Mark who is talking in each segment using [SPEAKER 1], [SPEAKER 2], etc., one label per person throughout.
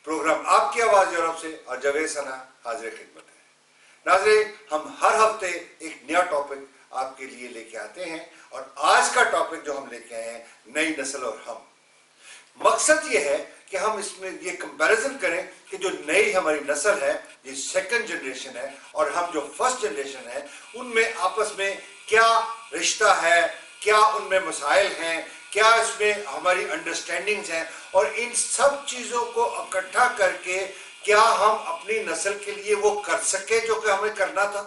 [SPEAKER 1] Programme آپ کی آواز یورپ سے اور جاوید ثنا حاضر خدمت ہے۔ ناظرین، ہم ہر ہفتے ایک نیا ٹاپک آپ کے لیے لے کے آتے ہیں، اور آج کا ٹاپک جو ہم لے کے آئے ہیں، نئی نسل اور ہم۔ مقصد یہ ہے کہ ہم اس میں یہ کمپیریزن کریں کہ جو نئی ہماری نسل ہے، یہ سیکنڈ جنریشن ہے، اور ہم جو فرسٹ جنریشن ہے، ان میں آپس میں کیا رشتہ ہے، کیا ان میں مسائل ہیں، کیا اس میں ہماری انڈرسٹینڈنگز ہیں، اور ان سب چیزوں کو اکٹھا کر کے کیا ہم اپنی نسل کے لیے وہ کر سکے جو کہ ہمیں کرنا تھا؟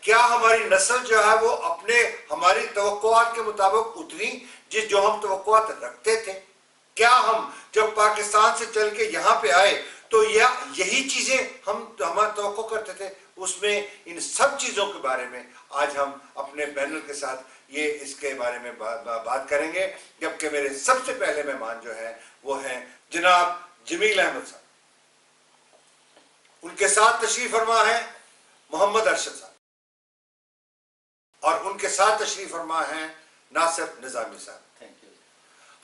[SPEAKER 1] کیا ہماری نسل جو ہے وہ اپنے ہماری توقعات کے مطابق اتری جو ہم توقعات رکھتے تھے؟ کیا ہم جب پاکستان سے چل کے یہاں پہ آئے تو یہی چیزیں ہم توقع کرتے تھے؟ اس میں ان سب چیزوں کے بارے میں آج ہم اپنے پینل کے ساتھ اس کے بارے میں بات کریں گے، جبکہ میرے سب سے پہلے مہمان جو ہیں وہ ہیں جناب جمیل احمد صاحب، ان کے ساتھ تشریف فرما ہے محمد ارشد صاحب، اور ان کے ساتھ تشریف فرما ہے ناصر نظامی صاحب۔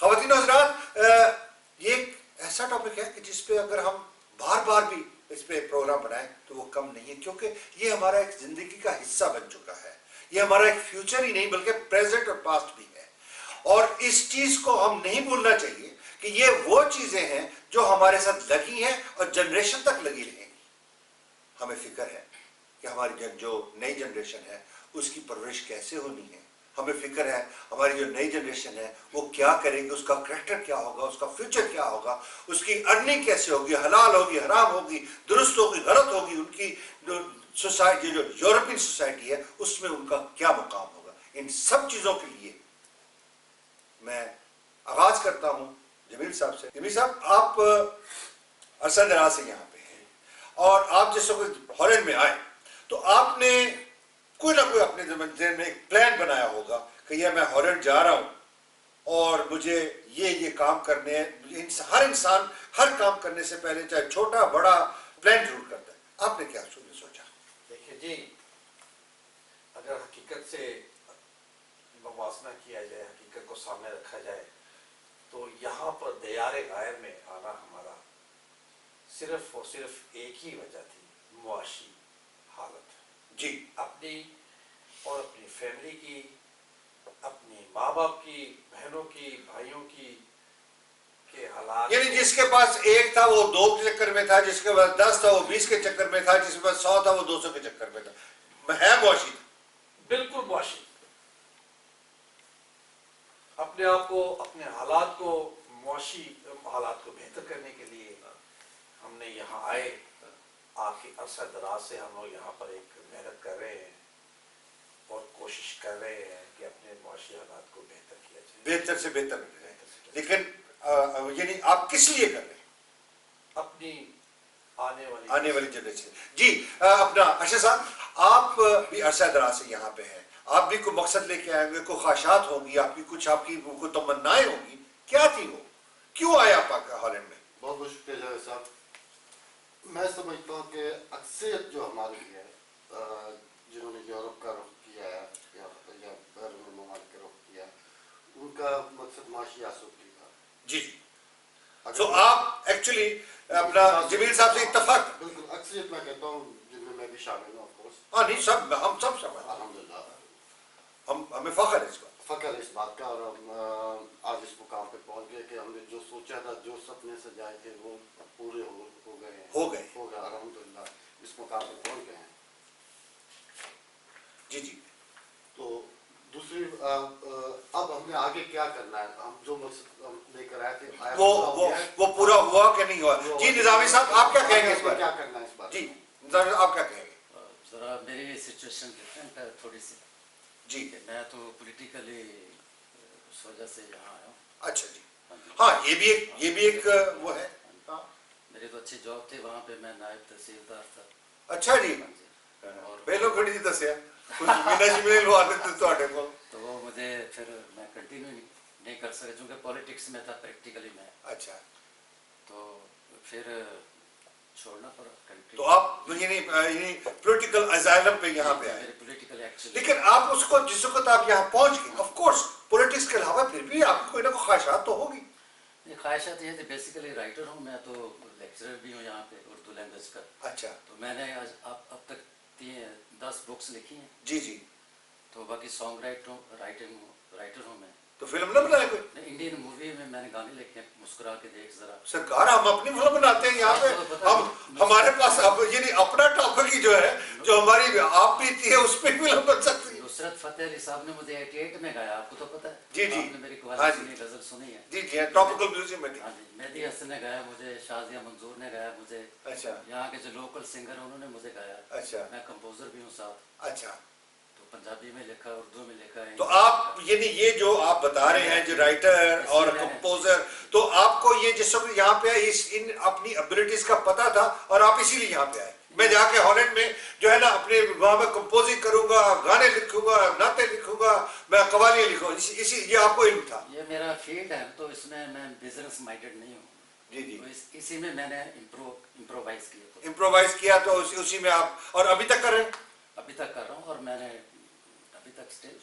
[SPEAKER 1] خواتین و حضرات، یہ ایک ایسا ٹاپک ہے کہ جس پہ اگر ہم بار بار بھی اس پہ پروگرام بنائیں تو وہ کم نہیں ہے، کیونکہ یہ ہمارا ایک زندگی کا حصہ بن چکا ہے، یہ ہمارا ایک فیوچر ہی نہیں بلکہ پریزنٹ اور پاسٹ بھی ہے، اور اس چیز کو ہم نہیں بھولنا چاہیے کہ یہ وہ چیزیں ہیں جو ہمارے ساتھ لگی ہیں اور جنریشن تک لگی رہیں گی۔ ہمیں فکر ہے کہ ہماری جو نئی جنریشن ہے اس کی پرورش کیسے ہونی ہے، ہمیں فکر ہے ہماری جو نئی جنریشن ہے وہ کیا کریں گے، اس کا کریکٹر کیا ہوگا، اس کا فیوچر کیا ہوگا، اس کی ارننگ کیسے ہوگی، حلال ہوگی، حرام ہوگی، درست ہوگی، غلط ہوگی، ان کی سوسائٹی جو یورپین سوسائٹی ہے اس میں ان کا کیا مقام ہوگا۔ ان سب چیزوں کے لیے میں آغاز کرتا ہوں جمیل صاحب سے۔ جمیل صاحب، آپ عرصہ دراز سے یہاں پہ ہیں، اور آپ جس وقت ہالینڈ میں آئے تو آپ نے کوئی نہ کوئی اپنے ذہن میں ایک پلان بنایا ہوگا کہ یہ میں ہالینڈ جا رہا ہوں اور مجھے یہ کام کرنے ہیں۔ ہر انسان ہر کام کرنے سے پہلے چاہے چھوٹا بڑا پلان ضرور کرتا ہے، آپ نے کیا سوچا؟
[SPEAKER 2] دیکھیے جی، اگر حقیقت سے موازنہ کیا جائے، حقیقت کو سامنے رکھا جائے، تو یہاں پر دیار غائب میں آنا ہمارا صرف اور صرف ایک ہی وجہ تھی، معاشی حالت
[SPEAKER 1] جی،
[SPEAKER 2] اپنی اور اپنی فیملی کی، اپنی ماں باپ کی، بہنوں کی، بھائیوں کی کے حالات،
[SPEAKER 1] یعنی جس کے پاس ایک تھا وہ 2 کے چکر میں تھا، جس کے پاس 10 تھا وہ 20 کے چکر میں تھا، جس کے پاس 100 تھا وہ 200 کے چکر میں تھا، ہے معاشی تھا،
[SPEAKER 2] بالکل معاشی۔ اپنے آپ کو، اپنے حالات کو، معاشی حالات کو بہتر کرنے کے لیے ہم نے یہاں آئے، آخری عرصہ دراز سے ہم لوگ یہاں پر ایک محنت کر رہے ہیں اور کوشش کر رہے ہیں کہ اپنے معاشی حالات کو بہتر کیا جائے،
[SPEAKER 1] بہتر سے بہتر، لیکن یعنی آپ کس لیے کر رہے ہیں؟
[SPEAKER 2] اپنی آنے
[SPEAKER 1] والی جنریشن۔ جی، اپنا ارشد صاحب، آپ بھی عرصہ دراز سے یہاں پہ ہیں، آپ بھی کوئی مقصد لے کے آئیں گے، کوئی خواہشات ہوں گی، آپ کی کوئی تمنائیں ہوں گی، کیا تھی وہ؟ کیوں آئے آپ ہالینڈ میں؟
[SPEAKER 3] بہت بہت شکریہ جاوید صاحب۔ میں سمجھتا ہوں کہ اکثریت جو ہماری ہے، جنہوں نے یورپ کا رخ کیا ہے یا بیرون ممالک کا رخ کیا ہے، ان کا مقصد معاشی آسودگی تھا۔
[SPEAKER 1] جی جی، تو آپ ایکچولی اپنا جمیل صاحب سے اتفاق؟
[SPEAKER 3] بالکل، اکثریت میں کہتا ہوں، جن میں میں بھی شامل ہوں آف کورس۔
[SPEAKER 1] ہاں نہیں، ہم سب شامل،
[SPEAKER 3] الحمدللہ،
[SPEAKER 1] ہمیں فخر ہے اس بات،
[SPEAKER 3] فخر اس بات کا، اور ہم آج اس مقام پہ پہنچ گئے کہ ہم نے جو سوچا تھا، جو سپنے سجائے تھے، وہ پورے ہو گئے ہیں، ہو گئے الحمدللہ، اس مقام پہ پہنچ گئے ہیں۔
[SPEAKER 1] جی جی،
[SPEAKER 3] تو دوسری اب ہم نے آگے کیا کرنا ہے؟ ہم جو مقصد ہم لے کر آئے تھے
[SPEAKER 1] وہ پورا ہوا کہ نہیں ہوا؟ جی نظامی صاحب، آپ کیا کہیں گے اس بارے؟
[SPEAKER 3] کیا کرنا ہے اس بارے؟
[SPEAKER 1] جی نظامی صاحب، آپ کیا کہیں گے؟
[SPEAKER 4] ذرا میری سچویشن ڈفرینٹ ہے تھوڑی سی
[SPEAKER 1] جی،
[SPEAKER 4] میں تو پولیٹیکلی اس وجہ سے یہاں آیا ہوں۔
[SPEAKER 1] اچھا جی، ہاں یہ بھی ایک وہ ہے،
[SPEAKER 4] میری تو اچھی جاب تھی وہاں پہ، میں نائب تحصیلدار تھا۔
[SPEAKER 1] اچھا جی، پہلو کھڑی جی دسیا کچھ مینا شمیل لوا دیتے تھوڑے کو،
[SPEAKER 4] تو وہ مجھے پھر میں کنٹینیو نہیں کر سکا چونکہ پولیٹکس میں تھا پریکٹیکلی میں،
[SPEAKER 1] اچھا،
[SPEAKER 4] تو پھر چھوڑنا پڑا کنٹری۔
[SPEAKER 1] تو آپ یعنی پولیٹیکل ازائلم پہ یہاں پہ آئے،
[SPEAKER 4] پولیٹیکل ایکچولی،
[SPEAKER 1] لیکن آپ اس کو جس وقت آپ یہاں پہنچ گئے، آف کورس پولیٹکس کے علاوہ پھر بھی آپ کی کوئی نہ کوئی خواہشات تو ہوگی۔
[SPEAKER 4] خواہشات یہ تھی، بیسیکلی رائٹر ہوں میں، تو लेक्चरर भी हूँ यहाँ पे उर्दू लैंग्वेज का।
[SPEAKER 1] अच्छा
[SPEAKER 4] तो मैंने आज अब तक 10 बुक्स लिखी हैं।
[SPEAKER 1] जी जी।
[SPEAKER 4] तो बाकी सॉन्ग राइटर हूँ मैं।
[SPEAKER 1] तो फिल्म ना बनाए कोई?
[SPEAKER 4] इंडियन मूवी में मैंने गाने लिखे हैं, मुस्कुरा के देख जरा।
[SPEAKER 1] सरकार हम अपनी फिल्म बनाते हैं यहाँ पे, हम हमारे पास अब यानी अपना टॉपिक ही जो है, जो हमारी आप बीती है उस पर फिल्म बन सकती है।
[SPEAKER 4] नुसरत फतेह अली साहब ने मुझे 88 में गाया, आपको तो पता है।
[SPEAKER 1] जी जी।
[SPEAKER 4] आपने मेरी
[SPEAKER 1] हाँ
[SPEAKER 4] कवाली
[SPEAKER 1] जी।
[SPEAKER 4] सुनी, गजल सुनी है।
[SPEAKER 1] जी जी, टॉपिकल म्यूजिक में।
[SPEAKER 4] हाँ जी, मेहदी हसन ने गाया मुझे, शाजिया मंजूर ने गाया मुझे।
[SPEAKER 1] अच्छा
[SPEAKER 4] यहाँ के जो लोकल सिंगर हैं उन्होंने मुझे गाया।
[SPEAKER 1] अच्छा
[SPEAKER 4] मैं कंपोजर भी हूँ साथ।
[SPEAKER 1] अच्छा।
[SPEAKER 4] तो पंजाबी में लिखा, उर्दू में लिखा है।
[SPEAKER 1] तो आप यानी ये जो आप बता रहे हैं, जो राइटर और कंपोजर, तो आपको ये जिस वक्त यहाँ पे इन अपनी एबिलिटीज का पता था और आप इसीलिए यहाँ पे आए? मैं जाके हॉलैंड में जो है ना अपने वहां में कंपोजिंग करूंगा, गाने लिखूंगा, नाते लिखूंगा, मैं कवालियां लिखूंगा, इसी ये आपको इल्म था?
[SPEAKER 4] ये मेरा फील्ड है, तो इसमें मैं बिजनेस माइंडेड नहीं हूँ।
[SPEAKER 1] जी जी।
[SPEAKER 4] तो इसी में मैंने इम्प्रोवाइज किया।
[SPEAKER 1] इम्प्रोवाइज किया तो उसी में आप, और अभी तक कर रहे हैं?
[SPEAKER 4] अभी तक कर रहा हूँ, और मैंने अभी तक स्टेज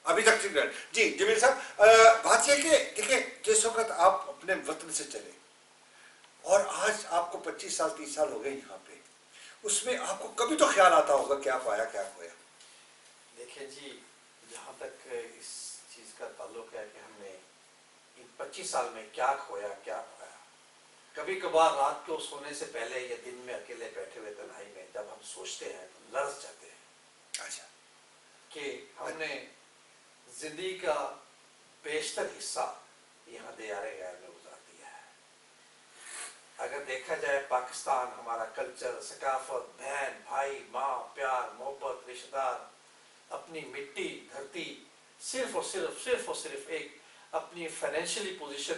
[SPEAKER 1] अभी तक ठीक है। जी जमील साहब, बात यह कि देखिए जिस वक्त आप अपने वतन से चले और आज आपको 25 साल 30 साल हो गए यहाँ पे, उसमें आपको कभी तो ख्याल आता होगा क्या पाया क्या खोया?
[SPEAKER 2] देखिए जी, जहाँ तक इस चीज़ का ताल्लुक है कि हमने इन 25 साल में क्या खोया क्या पाया, कभी कभार रात को सोने से पहले या दिन में अकेले बैठे हुए तन्हाई में जब हम सोचते हैं तो लरस जाते हैं।
[SPEAKER 1] अच्छा।
[SPEAKER 2] कि हमने जिंदगी का बेशतर हिस्सा यहाँ दियारे गैर में गुजार दिया है। अगर देखा जाए पाकिस्तान, हमारा कल्चर, सकाफत, बहन भाई, माँ, प्यार, मोहब्बत, रिश्तेदार, अपनी मिट्टी, धरती, सिर्फ और सिर्फ एक अपनी फाइनेंशियली पोजीशन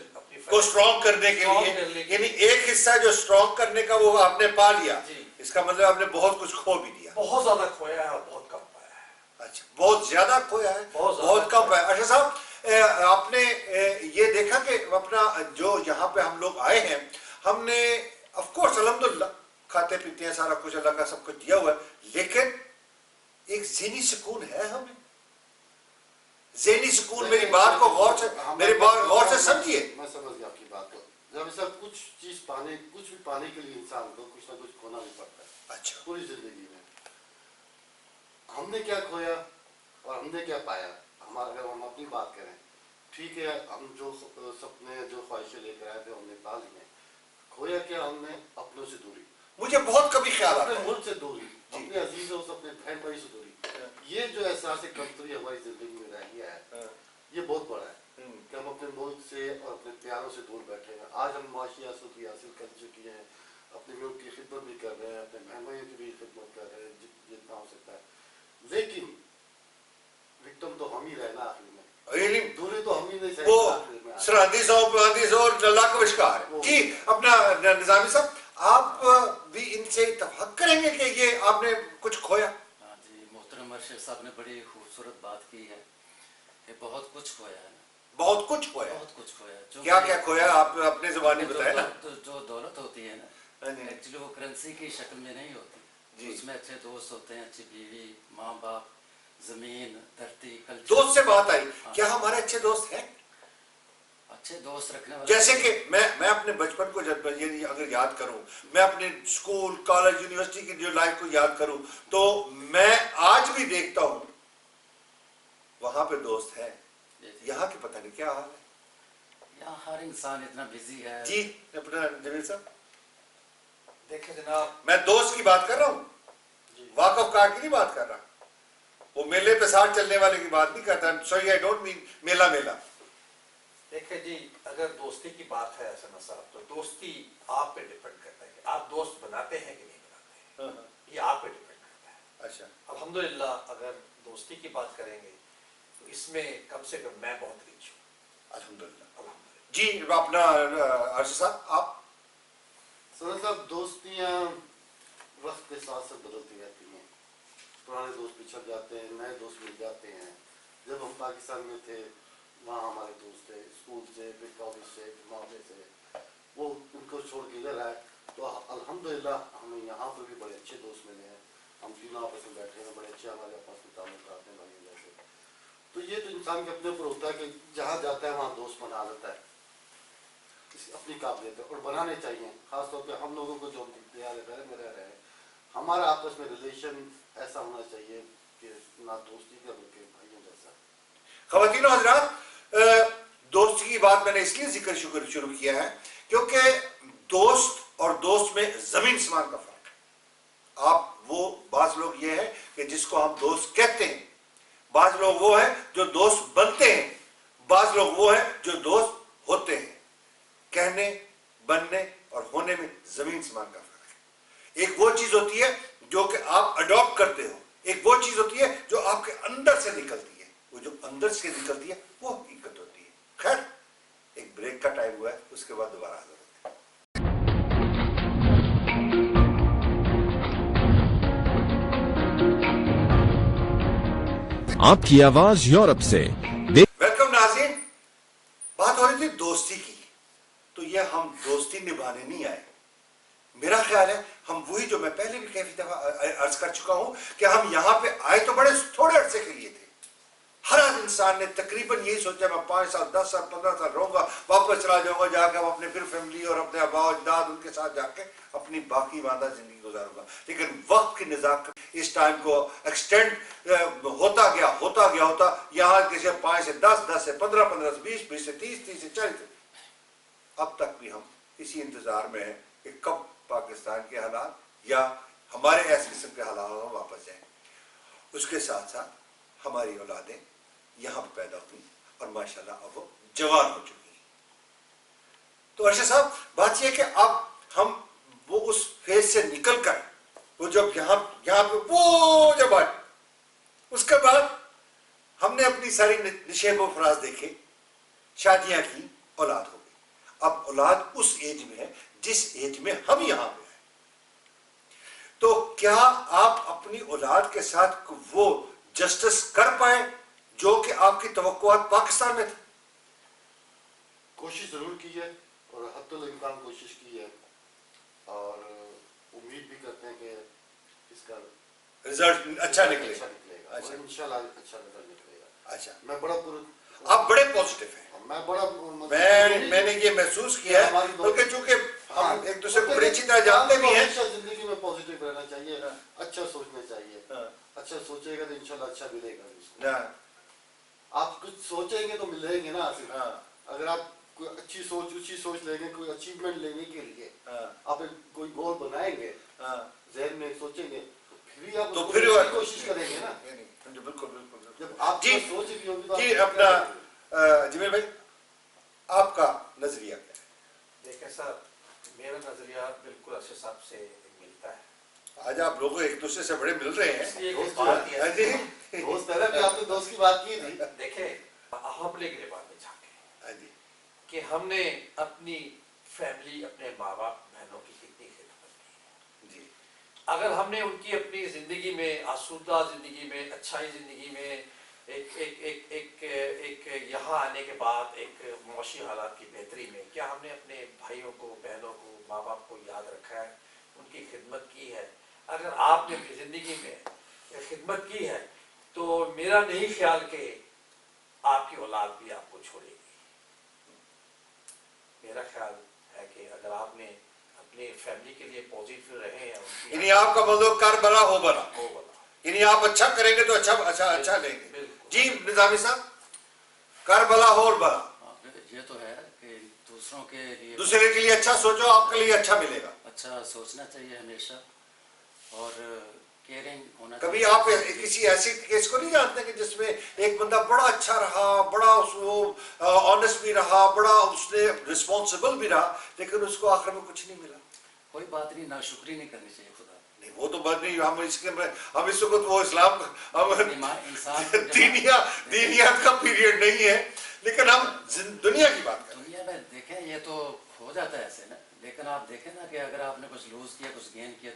[SPEAKER 1] को स्ट्रॉन्ग करने के लिए, यानी एक हिस्सा जो स्ट्रॉन्ग करने का वो आपने पा लिया। इसका मतलब आपने बहुत कुछ खो भी दिया।
[SPEAKER 2] बहुत ज्यादा खोया है और बहुत कम पाया है।
[SPEAKER 1] अच्छा, बहुत ज्यादा खोया है, बहुत कम पाया। अच्छा साहब, आपने ये देखा कि अपना जो यहाँ पे हम लोग आए हैं, हमने ऑफ कोर्स अल्हम्दुलिल्लाह खाते पीते हैं, सारा कुछ अल्लाह का सब कुछ दिया हुआ है, लेकिन एक ज़हनी सुकून है हमें। ज़हनी सुकून, मेरी बात को गौर से समझिए।
[SPEAKER 3] मैं समझ गया आपकी बात को। जब ऐसा कुछ भी पाने के लिए इंसान को कुछ ना कुछ खोना भी पड़ता है। अच्छा। पूरी जिंदगी में हमने क्या खोया और हमने क्या पाया? अगर हम अपनी बात करें, ठीक है, हम जो सपने जो ख्वाहिशें लेकर आए थे हमने पा ली हैं। खोया क्या हमने? अपनों से दूरी।
[SPEAKER 1] मुझे बहुत कभी ख्याल आता है,
[SPEAKER 3] अपने मुल्क से दूरी, अपने अजीजों से, अपने बहन भाई से दूरी। ये जो एहसास कमतरी हमारी जिंदगी में रह गया है, ये बहुत बड़ा है कि हम अपने मुल्क से और अपने प्यारों से दूर बैठे हैं। आज हम माशी आसूदी हासिल कर चुकी हैं, अपने मुल्क की खिदमत भी कर रहे हैं, अपने बहन भाइयों की भी खिदमत कर रहे हैं जितना हो सकता है, लेकिन विक्टिम तो हम ही रहे ना आखिर में। दूरी तो हम ही नहीं सही।
[SPEAKER 1] वो सरहदी और लाख विश्कार। जी, अपना निजामी साहब, आप भी इनसे इत्तेफाक करेंगे कि ये आपने कुछ खोया?
[SPEAKER 4] हाँ जी, मोहतरम अर्शद साहब ने बड़ी खूबसूरत बात की है कि बहुत कुछ खोया है।
[SPEAKER 1] बहुत कुछ खोया?
[SPEAKER 4] बहुत कुछ खोया।
[SPEAKER 1] क्या क्या खोया, आप अपने ज़बानी बताएं ना।
[SPEAKER 4] जो दौलत होती है ना, एक्चुअली वो करेंसी की शक्ल में नहीं होती। उसमें अच्छे दोस्त होते हैं, अच्छी बीवी, माँ बाप, जमीन, धरती, कल्चर।
[SPEAKER 1] दोस्त से बात आई, क्या हमारे अच्छे दोस्त हैं?
[SPEAKER 4] अच्छे दोस्त रखने वाले,
[SPEAKER 1] जैसे कि मैं अपने बचपन को जब ये अगर याद करूं, मैं अपने स्कूल कॉलेज यूनिवर्सिटी की जो लाइफ को याद करूं, तो मैं आज भी देखता हूं वहां पे दोस्त हैं। यहाँ के पता नहीं क्या हाल है।
[SPEAKER 4] यहाँ हर इंसान इतना बिजी है।
[SPEAKER 1] जी अपना जमील साहब,
[SPEAKER 2] देखिए जनाब,
[SPEAKER 1] मैं दोस्त की बात कर रहा हूँ, वाकफ कार्ड की नहीं बात कर रहा, वो मेले पे साथ चलने वाले की बात नहीं करता। सॉरी, आई डोंट मीन मेला।
[SPEAKER 2] देखिए जी, अगर दोस्ती की बात है असना साहब, तो दोस्ती आप पे डिपेंड करता है कि आप दोस्त बनाते हैं कि नहीं बनाते, ये आप पे डिपेंड करता है। अच्छा, अल्हम्दुलिल्लाह अगर दोस्ती की बात करेंगे तो इसमें कम से कम मैं बहुत रिच हूँ, अल्हम्दुलिल्लाह।
[SPEAKER 1] जी अपना अर्शद साहब, आप?
[SPEAKER 3] सर साहब, दोस्तियाँ वक्त के साथ साथ बदलती रहती हैं। पुराने दोस्त पिछड़ जाते हैं, नए दोस्त मिल जाते हैं। जब हम पाकिस्तान में थे, वहाँ हमारे दोस्त थे, स्कूल से, फिर कॉलेज से, फिर मामले से, वो उनको छोड़ के इधर आए, तो अल्हम्दुलिल्लाह हमें यहाँ पर भी बड़े अच्छे दोस्त मिले हैं। हम तीनों आपस में बैठे हैं, बड़े अच्छे हमारे आपस में ताल्लुक आते हैं भाई जैसे। तो ये तो इंसान के अपने ऊपर होता है कि जहाँ जाता है वहाँ दोस्त बना लेता है। अपनी काबिलियत है और बनाने चाहिए। ख़ासतौर पे हम लोगों को जो दिया घर में रह रहे हैं, हमारा आपस में रिलेशन ऐसा होना चाहिए कि ना दोस्ती का बल्कि भाइयों जैसा।
[SPEAKER 1] ख़वातीन और हज़रात, दोस्ती की बात मैंने इसलिए जिक्र शुरू किया है क्योंकि दोस्त और दोस्त में ज़मीन आसमान का फ़र्क है। आप वो बाज़ लोग ये है कि जिसको हम दोस्त कहते हैं, बाज़ लोग वो है जो दोस्त बनते हैं, बाज़ लोग वो है जो दोस्त होते हैं। कहने, बनने और होने में ज़मीन आसमान का फ़र्क है। एक वो चीज़ होती है जो कि आप अडॉप्ट करते हो, एक वो चीज़ होती है जो आपके अंदर से निकलती है। वो जो अंदर से निकलती है वो हकीकत होती है। खैर, एक ब्रेक का टाइम हुआ है, उसके बाद दोबारा हाजिर होते हैं।
[SPEAKER 5] आपकी आवाज यूरोप से।
[SPEAKER 1] वेलकम नाज़रीन, बात हो रही थी दोस्ती की, तो ये हम दोस्ती निभाने नहीं आए। मेरा ख्याल है हम वही जो मैं पहले भी काफी दफा अर्ज कर चुका हूं कि हम यहां पे आए तो बड़े थोड़े अरसे के लिए थे। हर इंसान ने तकरीबन यही सोचा मैं 5 साल 10 साल 15 साल रहूंगा, वापस चला जाऊंगा, जाके हम अपने फिर फैमिली और अपने अब्बा अजदाद उनके साथ जाके अपनी बाकी वादा जिंदगी गुजारूंगा। लेकिन वक्त की नज़ाकत इस टाइम को एक्सटेंड होता यहाँ किसी 5 से 10, 10 से 15, 15 से 20, 20 से 30, 30 से 40, अब तक भी हम इसी इंतजार में हैं कि कब पाकिस्तान के हालात या हमारे ऐसे किस्म के हालात में वापस जाएं। उसके साथ साथ हमारी औलादें यहाँ पर पैदा हुई और माशाल्लाह अब वो जवान हो चुकी हैं। तो अर्शद साहब, बात यह कि अब हम वो उस फेज से निकल कर वो जब यहाँ पे वो जब आए, उसके बाद हमने अपनी सारी निशेब व फराज देखे, शादियां की, औलाद हो गई। अब औलाद उस एज में है जिस एज में हम यहां पे हैं। तो क्या आप अपनी औलाद के साथ वो जस्टिस कर पाए जो कि आपकी तवक्कुआत पाकिस्तान में थी?
[SPEAKER 3] कोशिश ज़रूर की है और हद्दुल इम्कान कोशिश की है और उम्मीद भी करते हैं कि इसका
[SPEAKER 1] रिजल्ट अच्छा निकलेगा।
[SPEAKER 3] अच्छा, इंशाल्लाह अच्छा रिजल्ट निकलेगा।
[SPEAKER 1] अच्छा,
[SPEAKER 3] मैं बड़ा
[SPEAKER 1] आप बड़े पॉजिटिव हैं।
[SPEAKER 3] मैं बड़ा
[SPEAKER 1] मैंने ये महसूस किया है, बल्कि चूंकि हम एक दूसरे को बड़ी अच्छी तरह जानते भी हैं।
[SPEAKER 3] जिंदगी में पॉजिटिव रहना चाहिए, अच्छा सोचना चाहिए। अच्छा सोचेगा तो इंशाल्लाह अच्छा मिलेगा उसको। आप कुछ सोचेंगे तो मिलेंगे ना। अगर आप कोई अच्छी सोच लेंगे, कोई अचीवमेंट लेने के लिए आप कोई गोल बनाएंगे, जहन में सोचेंगे, फिर आप
[SPEAKER 1] तो फिर
[SPEAKER 3] कोशिश करेंगे ना।
[SPEAKER 1] बिल्कुल बिल्कुल।
[SPEAKER 3] जब आप सोच भी होगी तो
[SPEAKER 1] जी, अपना जमील भाई, आपका नजरिया क्या है?
[SPEAKER 2] देखिए सर, मेरा नजरिया बिल्कुल अर्शद साहब से मिलता है।
[SPEAKER 1] आज आप लोग एक दूसरे से बड़े मिल रहे हैं।
[SPEAKER 3] दोस्त पहले भी आपने दोस्त की बात की थी।
[SPEAKER 2] देखे हमले के बाद में जाके कि हमने अपनी फैमिली, अपने माँ बाप बहनों की कितनी खिदमत की है। अगर हमने उनकी अपनी जिंदगी में, आसूदा जिंदगी में, अच्छाई जिंदगी में, एक यहाँ आने के बाद एक मौशी हालात की बेहतरी में, क्या हमने अपने भाइयों को, बहनों को, माँ बाप को याद रखा है, उनकी खिदमत की है? अगर आपने अपनी ज़िंदगी में खिदमत की है तो मेरा नहीं ख्याल कि आपकी औलाद भी आपको छोड़ेगी। मेरा ख्याल है कि अगर आपने अपने फैमिली के लिए पॉजिटिव रहे हैं,
[SPEAKER 1] यानी आपका मतलब कर भला हो भला, यानी आप अच्छा करेंगे तो अच्छा लेंगे। जी निजामी साहब, कर भला हो और भला,
[SPEAKER 4] ये तो है कि
[SPEAKER 1] दूसरे के लिए अच्छा सोचो, आपके लिए अच्छा मिलेगा।
[SPEAKER 4] अच्छा सोचना चाहिए हमेशा और केयरिंग होना।
[SPEAKER 1] कभी आप किसी ऐसे केस को नहीं जानते कि जिसमें एक बंदा बड़ा अच्छा रहा, बड़ा ऑनेस्ट भी रहा, बड़ा उसने रिस्पॉन्सिबल भी रहा, लेकिन उसको आखिर में कुछ नहीं मिला?
[SPEAKER 4] कोई बात नहीं, नाशुक्री नहीं करनी चाहिए खुदा।
[SPEAKER 1] नहीं, वो तो बात नहीं, हम इस वक्त वो इस्लाम दीनियात का पीरियड नहीं है, लेकिन हम दुनिया की बात करें।
[SPEAKER 4] दुनिया में देखें ये तो हो जाता है ऐसे ना, लेकिन आप देखें ना कि अगर आपने कुछ लूज किया, कुछ गेन किया,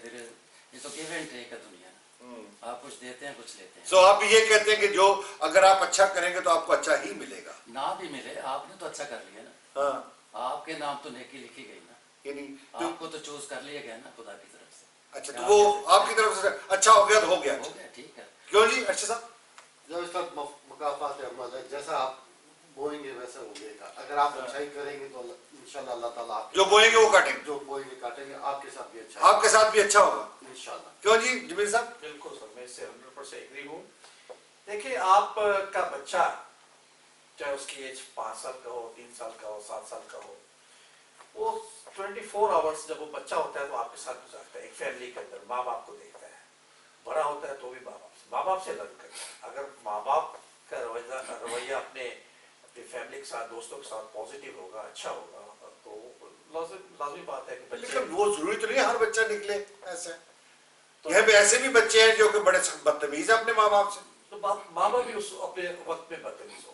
[SPEAKER 4] ये तो गिव एंड टेक है दुनिया ना। आप कुछ देते हैं, कुछ लेते हैं।
[SPEAKER 1] तो आप ये कहते हैं कि जो अगर आप अच्छा करेंगे तो आपको अच्छा ही मिलेगा,
[SPEAKER 4] ना भी मिले, आपने तो अच्छा कर लिया ना। आपके नाम तो नेकी लिखी गई ना,
[SPEAKER 1] यानी
[SPEAKER 4] आपको तो चूज कर लिया गया ना खुदा की तरफ से।
[SPEAKER 1] अच्छा, तो वो आपकी तरफ से अच्छा हो गया तो हो गया,
[SPEAKER 4] ठीक है।
[SPEAKER 1] क्यों जी? अच्छा साहब,
[SPEAKER 3] जब इस तरह मुकाफात अमल है, जैसा आप बोएंगे वैसा उगेगा। अगर आप अच्छाई करेंगे तो इंशाल्लाह अल्लाह ताला आपके
[SPEAKER 1] जो बोएंगे वो काटेंगे,
[SPEAKER 3] जो बोएंगे काटेंगे, आपके साथ भी अच्छा
[SPEAKER 1] आपके साथ भी अच्छा होगा
[SPEAKER 3] इंशाल्लाह।
[SPEAKER 1] क्यों जी जमीर साहब?
[SPEAKER 2] बिल्कुल सर, मैं इससे 100% एग्री हूँ। देखिए आपका बच्चा चाहे उसकी एज 5 साल का हो, 3 साल का हो, 7 साल का हो, वो 24 आवर्स जब वो बच्चा होता है तो आपके साथ गुजारता है। एक फैमिली के अंदर माँ बाप को देखता है, बड़ा होता है तो भी माँ बाप से लड़ करता है। अगर माँ बाप का रवैया अपने फैमिली के साथ, दोस्तों के साथ पॉजिटिव होगा, अच्छा होगा, तो लाजमी बात है कि
[SPEAKER 1] लेकिन वो जरूरी तो नहीं हर बच्चा निकले ऐसे, यहाँ पे ऐसे भी बच्चे हैं जो कि बड़े बदतमीज है अपने माँ बाप से।
[SPEAKER 2] तो माँ बाप भी उस अपने वक्त में बदतमीज हो।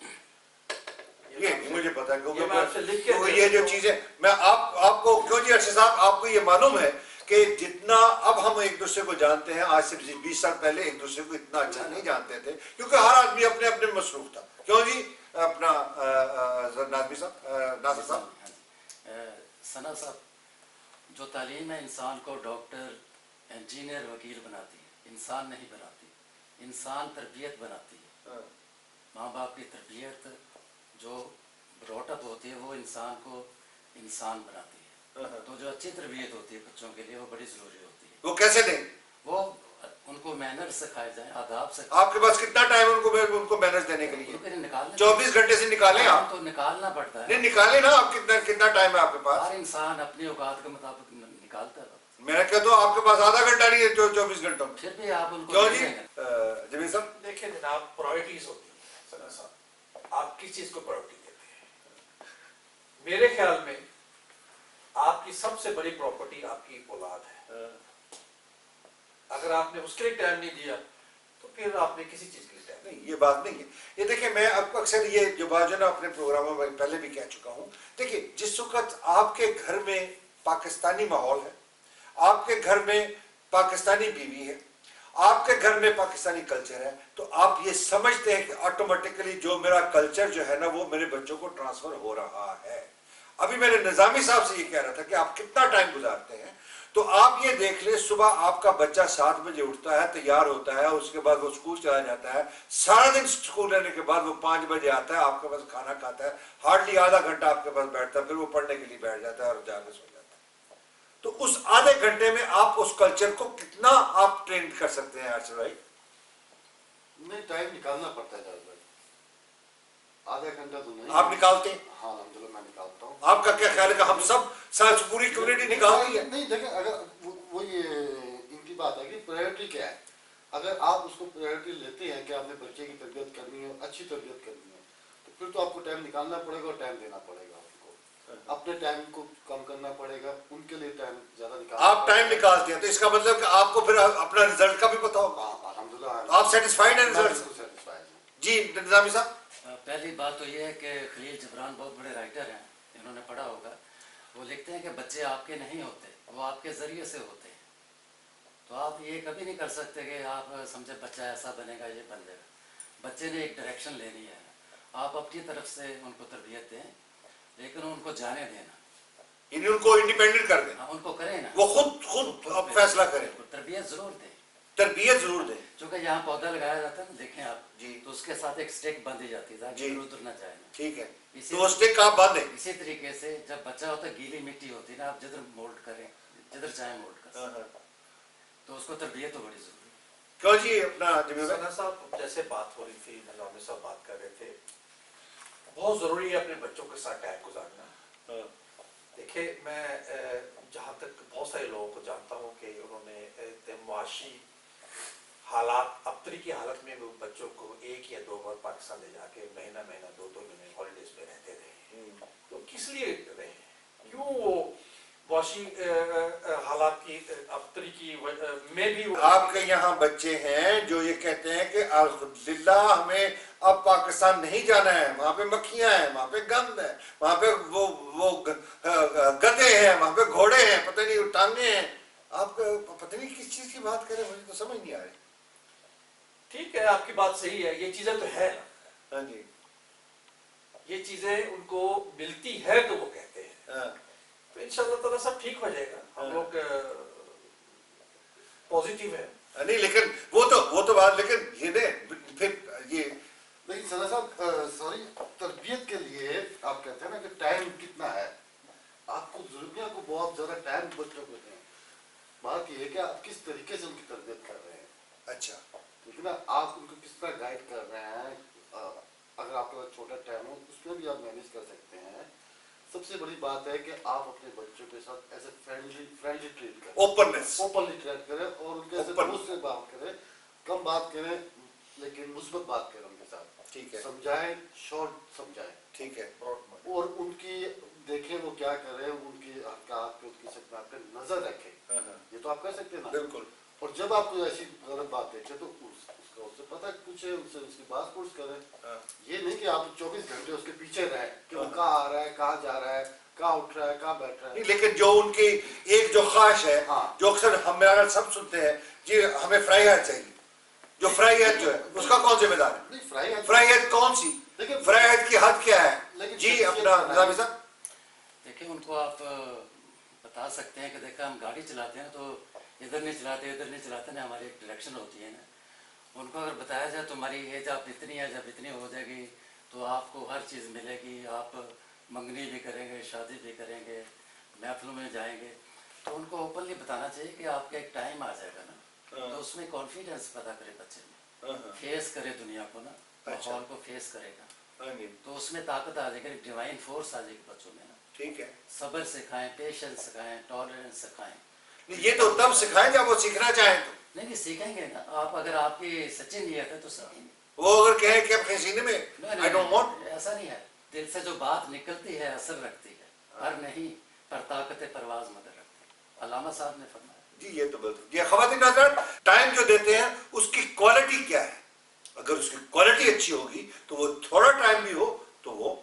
[SPEAKER 1] ये नहीं मुझे पता है
[SPEAKER 2] क्योंकि
[SPEAKER 1] ये जो चीजें मैं आपको क्यों जी अर्शद साहब, आपको ये मालूम है कि जितना अब हम एक दूसरे को जानते हैं, आज से 20 साल पहले एक दूसरे को इतना अच्छा नहीं जानते थे, क्योंकि हर आदमी अपने अपने मसरूफ था। क्यों जी अपना नासिर साहब?
[SPEAKER 4] सना साहब, जो तालीम है इंसान को डॉक्टर, इंजीनियर, वकील बनाती है, इंसान नहीं बनाती। इंसान तरबियत बनाती है। माँ बाप की तरबियत जो ब्रॉटअप होती है वो इंसान को इंसान बनाती है। तो जो अच्छी तरबियत होती है बच्चों के लिए वो बड़ी ज़रूरी होती है।
[SPEAKER 1] वो कैसे दें?
[SPEAKER 4] वो उनको मैनर्स सिखाए जाएं, आदाब से।
[SPEAKER 1] आपके पास कितना टाइम उनको मैनर्स देने के लिए? 24 घंटे से निकालें आप
[SPEAKER 4] तो निकालना पड़ता है।
[SPEAKER 1] नहीं निकाले ना आप, कितना टाइम है आपके पास?
[SPEAKER 4] हर इंसान अपनी औकात के मुताबिक निकालता है।
[SPEAKER 1] मैं कहता हूँ आपके पास आधा घंटा नहीं है जो 24 घंटों में,
[SPEAKER 4] फिर भी आप उनको
[SPEAKER 1] क्यों जी जमीर साहब?
[SPEAKER 2] देखिए जनाब, प्रायोरिटीज होती है सना साहब, आप किस चीज को प्रायोरिटी देते हैं। मेरे ख्याल में आपकी सबसे बड़ी प्रॉपर्टी आपकी औलाद है। अगर आपने उसके लिए टाइम नहीं दिया तो फिर आपने किसी चीज के लिए टाइम
[SPEAKER 1] नहीं, ये बात नहीं है। ये देखिए मैं आपको अक्सर ये जो बात जो ना अपने प्रोग्रामों में पहले भी कह चुका हूँ, देखिए जिस वक्त आपके घर में पाकिस्तानी माहौल है, आपके घर में पाकिस्तानी बीवी है, आपके घर में पाकिस्तानी कल्चर है, तो आप ये समझते हैं कि ऑटोमेटिकली जो मेरा कल्चर जो है ना वो मेरे बच्चों को ट्रांसफर हो रहा है। अभी मैंने निजामी साहब से ये कह रहा था कि आप कितना टाइम गुजारते हैं, तो आप ये देख ले, सुबह आपका बच्चा 7 बजे उठता है, तैयार होता है, उसके बाद वो स्कूल चला जाता है, सारा दिन स्कूल रहने के बाद वो 5 बजे आता है, आपके पास खाना खाता है, हार्डली आधा घंटा आपके पास बैठता है, फिर वो पढ़ने के लिए बैठ जाता है और जाके सो जाता है। तो उस आधे घंटे में आप उस कल्चर को कितना आप ट्रेन कर सकते हैं अर्शद भाई?
[SPEAKER 3] नहीं, टाइम निकालना पड़ता है भाई, आधा घंटा तो नहीं।
[SPEAKER 1] आप निकालते हैं?
[SPEAKER 3] हाँ अल्हम्दुलिल्लाह मैं निकालता हूँ।
[SPEAKER 1] आपका क्या ख्याल है कि हम सब पूरी कम्युनिटी निकालती है?
[SPEAKER 3] नहीं देखें, अगर वो ये इनकी बात है कि प्रायोरिटी क्या है। अगर आप उसको प्रायोरिटी लेते हैं कि आपने बच्चे की तरबियत करनी है, अच्छी तरबियत करनी है, तो फिर तो आपको टाइम निकालना पड़ेगा और टाइम देना पड़ेगा उनको, अपने टाइम को कम करना पड़ेगा, उनके लिए टाइम ज्यादा निकालना।
[SPEAKER 1] आप टाइम निकालते हैं तो इसका मतलब कि आपको फिर अपना रिजल्ट का भी पता होगा।
[SPEAKER 3] अल्हम्दुलिल्लाह
[SPEAKER 1] आप सेटिस्फाइड हैं रिजल्ट से? जी निजामी साहब?
[SPEAKER 4] पहली बात तो ये है कि खलील जिब्रान बहुत बड़े राइटर हैं, इन्होंने पढ़ा होगा। वो लिखते हैं कि बच्चे आपके नहीं होते, वो आपके ज़रिए से होते हैं। तो आप ये कभी नहीं कर सकते कि आप समझे बच्चा ऐसा बनेगा, ये बन जाएगा। बच्चे ने एक डायरेक्शन लेनी है, आप अपनी तरफ से उनको तरबियत दें, लेकिन उनको जाने देना,
[SPEAKER 1] उनको इंडिपेंडेंट कर दें।
[SPEAKER 4] हाँ, उनको करें ना,
[SPEAKER 1] वो खुद अब फैसला करें।
[SPEAKER 4] तरबियत ज़रूर दें,
[SPEAKER 1] तरबियत जरूर दें।
[SPEAKER 4] क्योंकि यहाँ पौधा लगाया जाता है ना, देखें आप
[SPEAKER 1] जी,
[SPEAKER 4] तो उसके साथ एक स्टिक बांधी जाती है ताकि उधर ना जाए।
[SPEAKER 1] ठीक है,
[SPEAKER 4] इसी
[SPEAKER 1] तो स्टिक आप बांधे।
[SPEAKER 4] इसी तरीके से जब बच्चा होता है, गीली मिट्टी होती है ना, आप जिधर मोल्ड करें, जिधर चाहे मोल्ड कर, तो उसको तरबियत तो बड़ी जरूरी है।
[SPEAKER 1] क्यों जी अपना
[SPEAKER 2] सना साहब जैसे बात हो रही थी, निजामी साहब बात कर रहे थे, बहुत जरूरी है अपने बच्चों के साथ टाइम गुजारना। देखिए मैं जहाँ तक बहुत सारे लोगों को जानता हूँ कि उन्होंने मुआशी हालात, अबतरी की हालत में वो बच्चों को 1 या 2 बार पाकिस्तान ले जाके महीना 2-2 महीने हॉलीडेज पे रहते रहे। तो किस लिए रहे, क्यों वो मुआशी हालात की, अबतरी की में भी
[SPEAKER 1] आपके यहाँ बच्चे हैं जो ये कहते हैं कि अल्हम्दुलिल्लाह हमें अब पाकिस्तान नहीं जाना है, वहाँ पे मक्खियाँ हैं, वहाँ पे गंद है, वहाँ पे वो गधे हैं, वहाँ पे घोड़े हैं, पता नहीं टांगे हैं। आप पता नहीं किस चीज की बात करें, मुझे तो समझ नहीं आ रही।
[SPEAKER 2] ठीक है, आपकी बात सही है, ये चीजें तो है ना।
[SPEAKER 1] हाँ जी,
[SPEAKER 2] ये चीजें उनको मिलती है तो वो कहते हैं।
[SPEAKER 1] हाँ।
[SPEAKER 2] तो इंशाअल्लाह ताला सब ठीक हो जाएगा, हम लोग पॉजिटिव है।
[SPEAKER 1] नहीं लेकिन वो तो बात, लेकिन ये फिर ये
[SPEAKER 3] لیکن سنا صاحب سوری تربیت کے لیے آپ کہتے ہیں نا کہ ٹائم کتنا ہے، آپ کو ضروری آپ کو بہت زیادہ ٹائم بچوں کو دیں، بات یہ ہے کہ آپ کس طریقے سے ان کی تربیت کر رہے ہیں.
[SPEAKER 1] اچھا
[SPEAKER 3] ٹھیک ہے نا، آپ ان کو کس طرح گائیڈ کر رہے ہیں. اگر آپ کا چھوٹا ٹائم ہو اس میں بھی آپ مینیج کر سکتے ہیں. سب سے بڑی بات ہے کہ آپ اپنے بچوں کے ساتھ ایز اے فرینڈلی ٹریٹ کریں،
[SPEAKER 1] اوپننس.
[SPEAKER 3] اوپنلی ٹریٹ کریں اور ان کے ایسے
[SPEAKER 1] Open.
[SPEAKER 3] دوست سے بات کریں، کم بات کریں لیکن مثبت بات کریں ان کے ساتھ.
[SPEAKER 1] ٹھیک ہے
[SPEAKER 3] سمجھائیں، شارٹ سمجھائیں،
[SPEAKER 1] ٹھیک ہے
[SPEAKER 3] اور ان کی دیکھیں وہ کیا کریں، ان کی حرکات پہ ان کی سکھنات پہ نظر رکھیں. یہ تو آپ کر سکتے ہیں نا.
[SPEAKER 1] بالکل.
[SPEAKER 3] اور جب آپ کوئی ایسی غلط بات دیکھیں تو اس کا اس سے پتہ پوچھیں، ان سے اس کی بات پوچھ کریں. یہ نہیں کہ آپ 24 گھنٹے اس کے پیچھے رہیں کہ وہ کہاں آ رہا ہے، کہاں جا رہا ہے، کہاں اٹھ رہا ہے، کہاں بیٹھ رہا ہے.
[SPEAKER 1] لیکن جو ان کی ایک جو خواہش ہے جو اکثر ہمارا سب سنتے ہیں جی ہمیں فرائی ہیڈ چاہیے، جو فرائی ہیڈ جو ہے اس کا کون ذمہ دار ہے؟
[SPEAKER 3] نہیں فرائی
[SPEAKER 1] فرائی ہیڈ کون سی؟ فرائی ہیڈ کی حد کیا ہے؟ جی اپنا نظامی صاحب.
[SPEAKER 4] دیکھیں ان کو آپ بتا سکتے ہیں کہ دیکھا ہم گاڑی چلاتے ہیں تو ادھر نہیں چلاتے ادھر نہیں چلاتے نا، ہماری ایک ڈائریکشن ہوتی ہے نا. ان کو اگر بتایا جائے تمہاری ایج آپ اتنی ہے، جب اتنی ہو جائے گی تو آپ کو ہر چیز ملے گی، آپ منگنی بھی کریں گے، شادی بھی کریں گے، محفلوں میں جائیں گے، تو ان کو اوپنلی بتانا چاہیے کہ آپ کا ایک ٹائم آ جائے گا نا، تو اس میں کانفیڈنس پیدا کرے بچے میں، فیس کرے دنیا کو نا، ماحول کو فیس کرے گا تو اس میں طاقت آ جائے گی، ایک ڈیوائن فورس آ جائے گی بچوں میں نا.
[SPEAKER 1] ٹھیک ہے.
[SPEAKER 4] صبر سکھائیں، پیشنس سکھائیں، ٹالرنس سکھائیں.
[SPEAKER 1] یہ تو تب سکھائیں جب وہ سیکھنا چاہیں تو.
[SPEAKER 4] نہیں سیکھیں گے نا آپ، اگر آپ کی سچی نیت ہے تو سیکھیں گے.
[SPEAKER 1] وہ اگر کہیں کہ اپنے سینے میں I don't want.
[SPEAKER 4] ایسا نہیں ہے، دل سے جو بات نکلتی ہے اثر رکھتی ہے، ہر نہیں پر طاقت پرواز مگر رکھتی ہے، علامہ صاحب نے فرمایا.
[SPEAKER 1] جی یہ تو بالکل. یہ خواتین حضرات ٹائم جو دیتے ہیں اس کی کوالٹی کیا ہے؟ اگر اس کی کوالٹی اچھی ہوگی تو وہ تھوڑا ٹائم بھی ہو تو وہ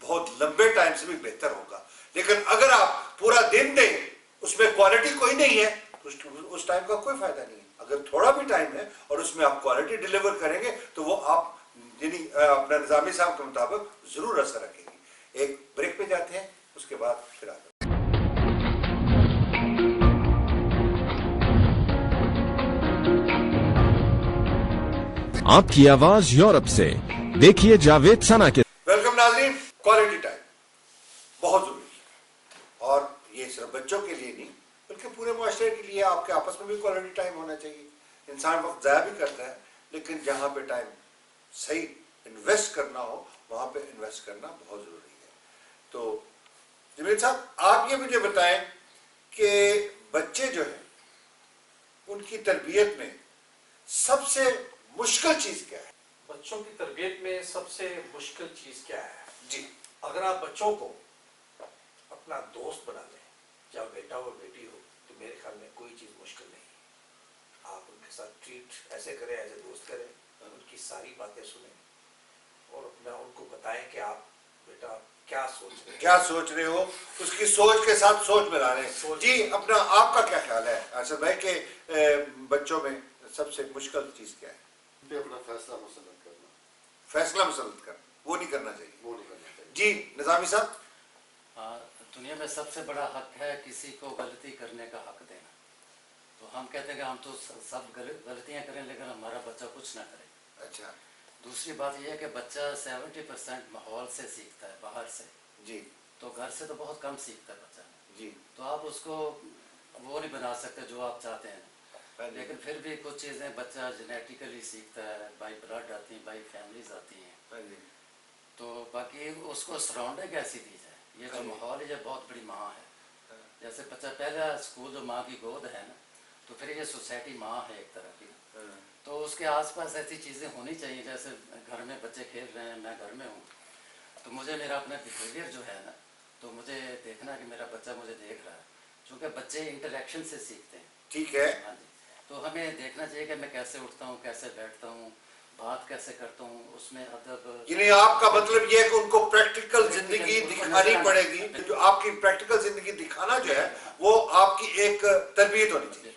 [SPEAKER 1] بہت لمبے ٹائم سے بھی بہتر ہوگا. لیکن اگر آپ پورا دن دیں اس میں کوالٹی کوئی نہیں ہے تو اس ٹائم کا کوئی فائدہ نہیں ہے. اگر تھوڑا بھی ٹائم ہے اور اس میں آپ کوالٹی ڈیلیور کریں گے تو وہ آپ یعنی اپنا نظامی صاحب کے مطابق ضرور اثر رکھے گی. ایک بریک پہ جاتے ہیں، اس کے بعد پھر آتے ہیں.
[SPEAKER 5] آپ کی آواز یورپ سے دیکھیے جاوید ثنا کے.
[SPEAKER 1] ویلکم ناظرین. کوالٹی ٹائم بہت ضروری ہے اور یہ صرف بچوں کے لیے نہیں بلکہ پورے معاشرے کے لیے. آپ کے آپس میں بھی کوالٹی ٹائم ہونا چاہیے. انسان وقت ضائع بھی کرتا ہے لیکن جہاں پہ ٹائم صحیح انویسٹ کرنا ہو وہاں پہ انویسٹ کرنا بہت ضروری ہے. تو جمیل صاحب آپ یہ مجھے بتائیں کہ بچے جو ہیں ان کی تربیت میں سب سے مشکل چیز کیا ہے؟
[SPEAKER 2] بچوں کی تربیت میں سب سے مشکل چیز کیا ہے؟
[SPEAKER 1] جی
[SPEAKER 2] اگر آپ بچوں کو اپنا دوست بنا لیں، چاہے بیٹا ہو بیٹی ہو، تو میرے خیال میں کوئی چیز مشکل نہیں. آپ ان کے ساتھ ٹریٹ ایسے کریں ایز اے دوست کریں، ان کی ساری باتیں سنیں اور اپنا ان کو بتائیں کہ آپ بیٹا کیا سوچ رہے
[SPEAKER 1] ہو، اس کی سوچ کے ساتھ سوچ ملا رہے ہیں. جی اپنا آپ کا کیا خیال ہے ارشد بھائی کہ بچوں میں سب سے مشکل چیز کیا ہے؟
[SPEAKER 3] اپنا فیصلہ مسلط کرنا.
[SPEAKER 1] فیصلہ مسلط کرنا وہ نہیں کرنا چاہیے.
[SPEAKER 3] وہ نہیں کرنا چاہیے.
[SPEAKER 1] جی نظامی صاحب.
[SPEAKER 4] ہاں دنیا میں سب سے بڑا حق ہے کسی کو غلطی کرنے کا حق دینا. تو ہم کہتے ہیں کہ ہم تو سب غلطیاں کریں لیکن ہمارا بچہ کچھ نہ کرے.
[SPEAKER 1] اچھا.
[SPEAKER 4] دوسری بات یہ ہے کہ بچہ 70% ماحول سے سیکھتا ہے، باہر سے.
[SPEAKER 1] جی.
[SPEAKER 4] تو گھر سے تو بہت کم سیکھتا ہے بچہ.
[SPEAKER 1] جی.
[SPEAKER 4] تو آپ اس کو وہ نہیں بنا سکتے جو آپ چاہتے ہیں، لیکن پھر بھی کچھ چیزیں بچہ جینیٹیکلی سیکھتا ہے، بائی بلڈ آتی ہیں، بائی فیملیز آتی ہیں. تو باقی اس کو سراؤنڈنگ کیسی دی جائے، یہ جو ماحول ہے یہ بہت بڑی ماں ہے. جیسے بچہ پہلا اسکول جو ماں کی گود ہے نا، تو پھر یہ سوسائٹی ماں ہے ایک طرح کی. تو اس کے آس پاس ایسی چیزیں ہونی چاہیے، جیسے گھر میں بچے کھیل رہے ہیں، میں گھر میں ہوں تو مجھے میرا اپنا بیہیویئر جو ہے نا تو مجھے دیکھنا کہ میرا بچہ مجھے دیکھ رہا ہے، چونکہ بچے انٹریکشن سے سیکھتے ہیں.
[SPEAKER 1] ٹھیک ہے.
[SPEAKER 4] ہاں جی. تو ہمیں دیکھنا چاہیے کہ میں کیسے اٹھتا ہوں، کیسے بیٹھتا ہوں، بات کیسے کرتا ہوں، اس میں ادب.
[SPEAKER 1] یعنی آپ کا مطلب یہ ہے کہ ان کو پریکٹیکل زندگی دکھانی پڑے گی. جو آپ کی پریکٹیکل زندگی دکھانا جو ہے وہ آپ کی ایک تربیت ہونی چاہیے.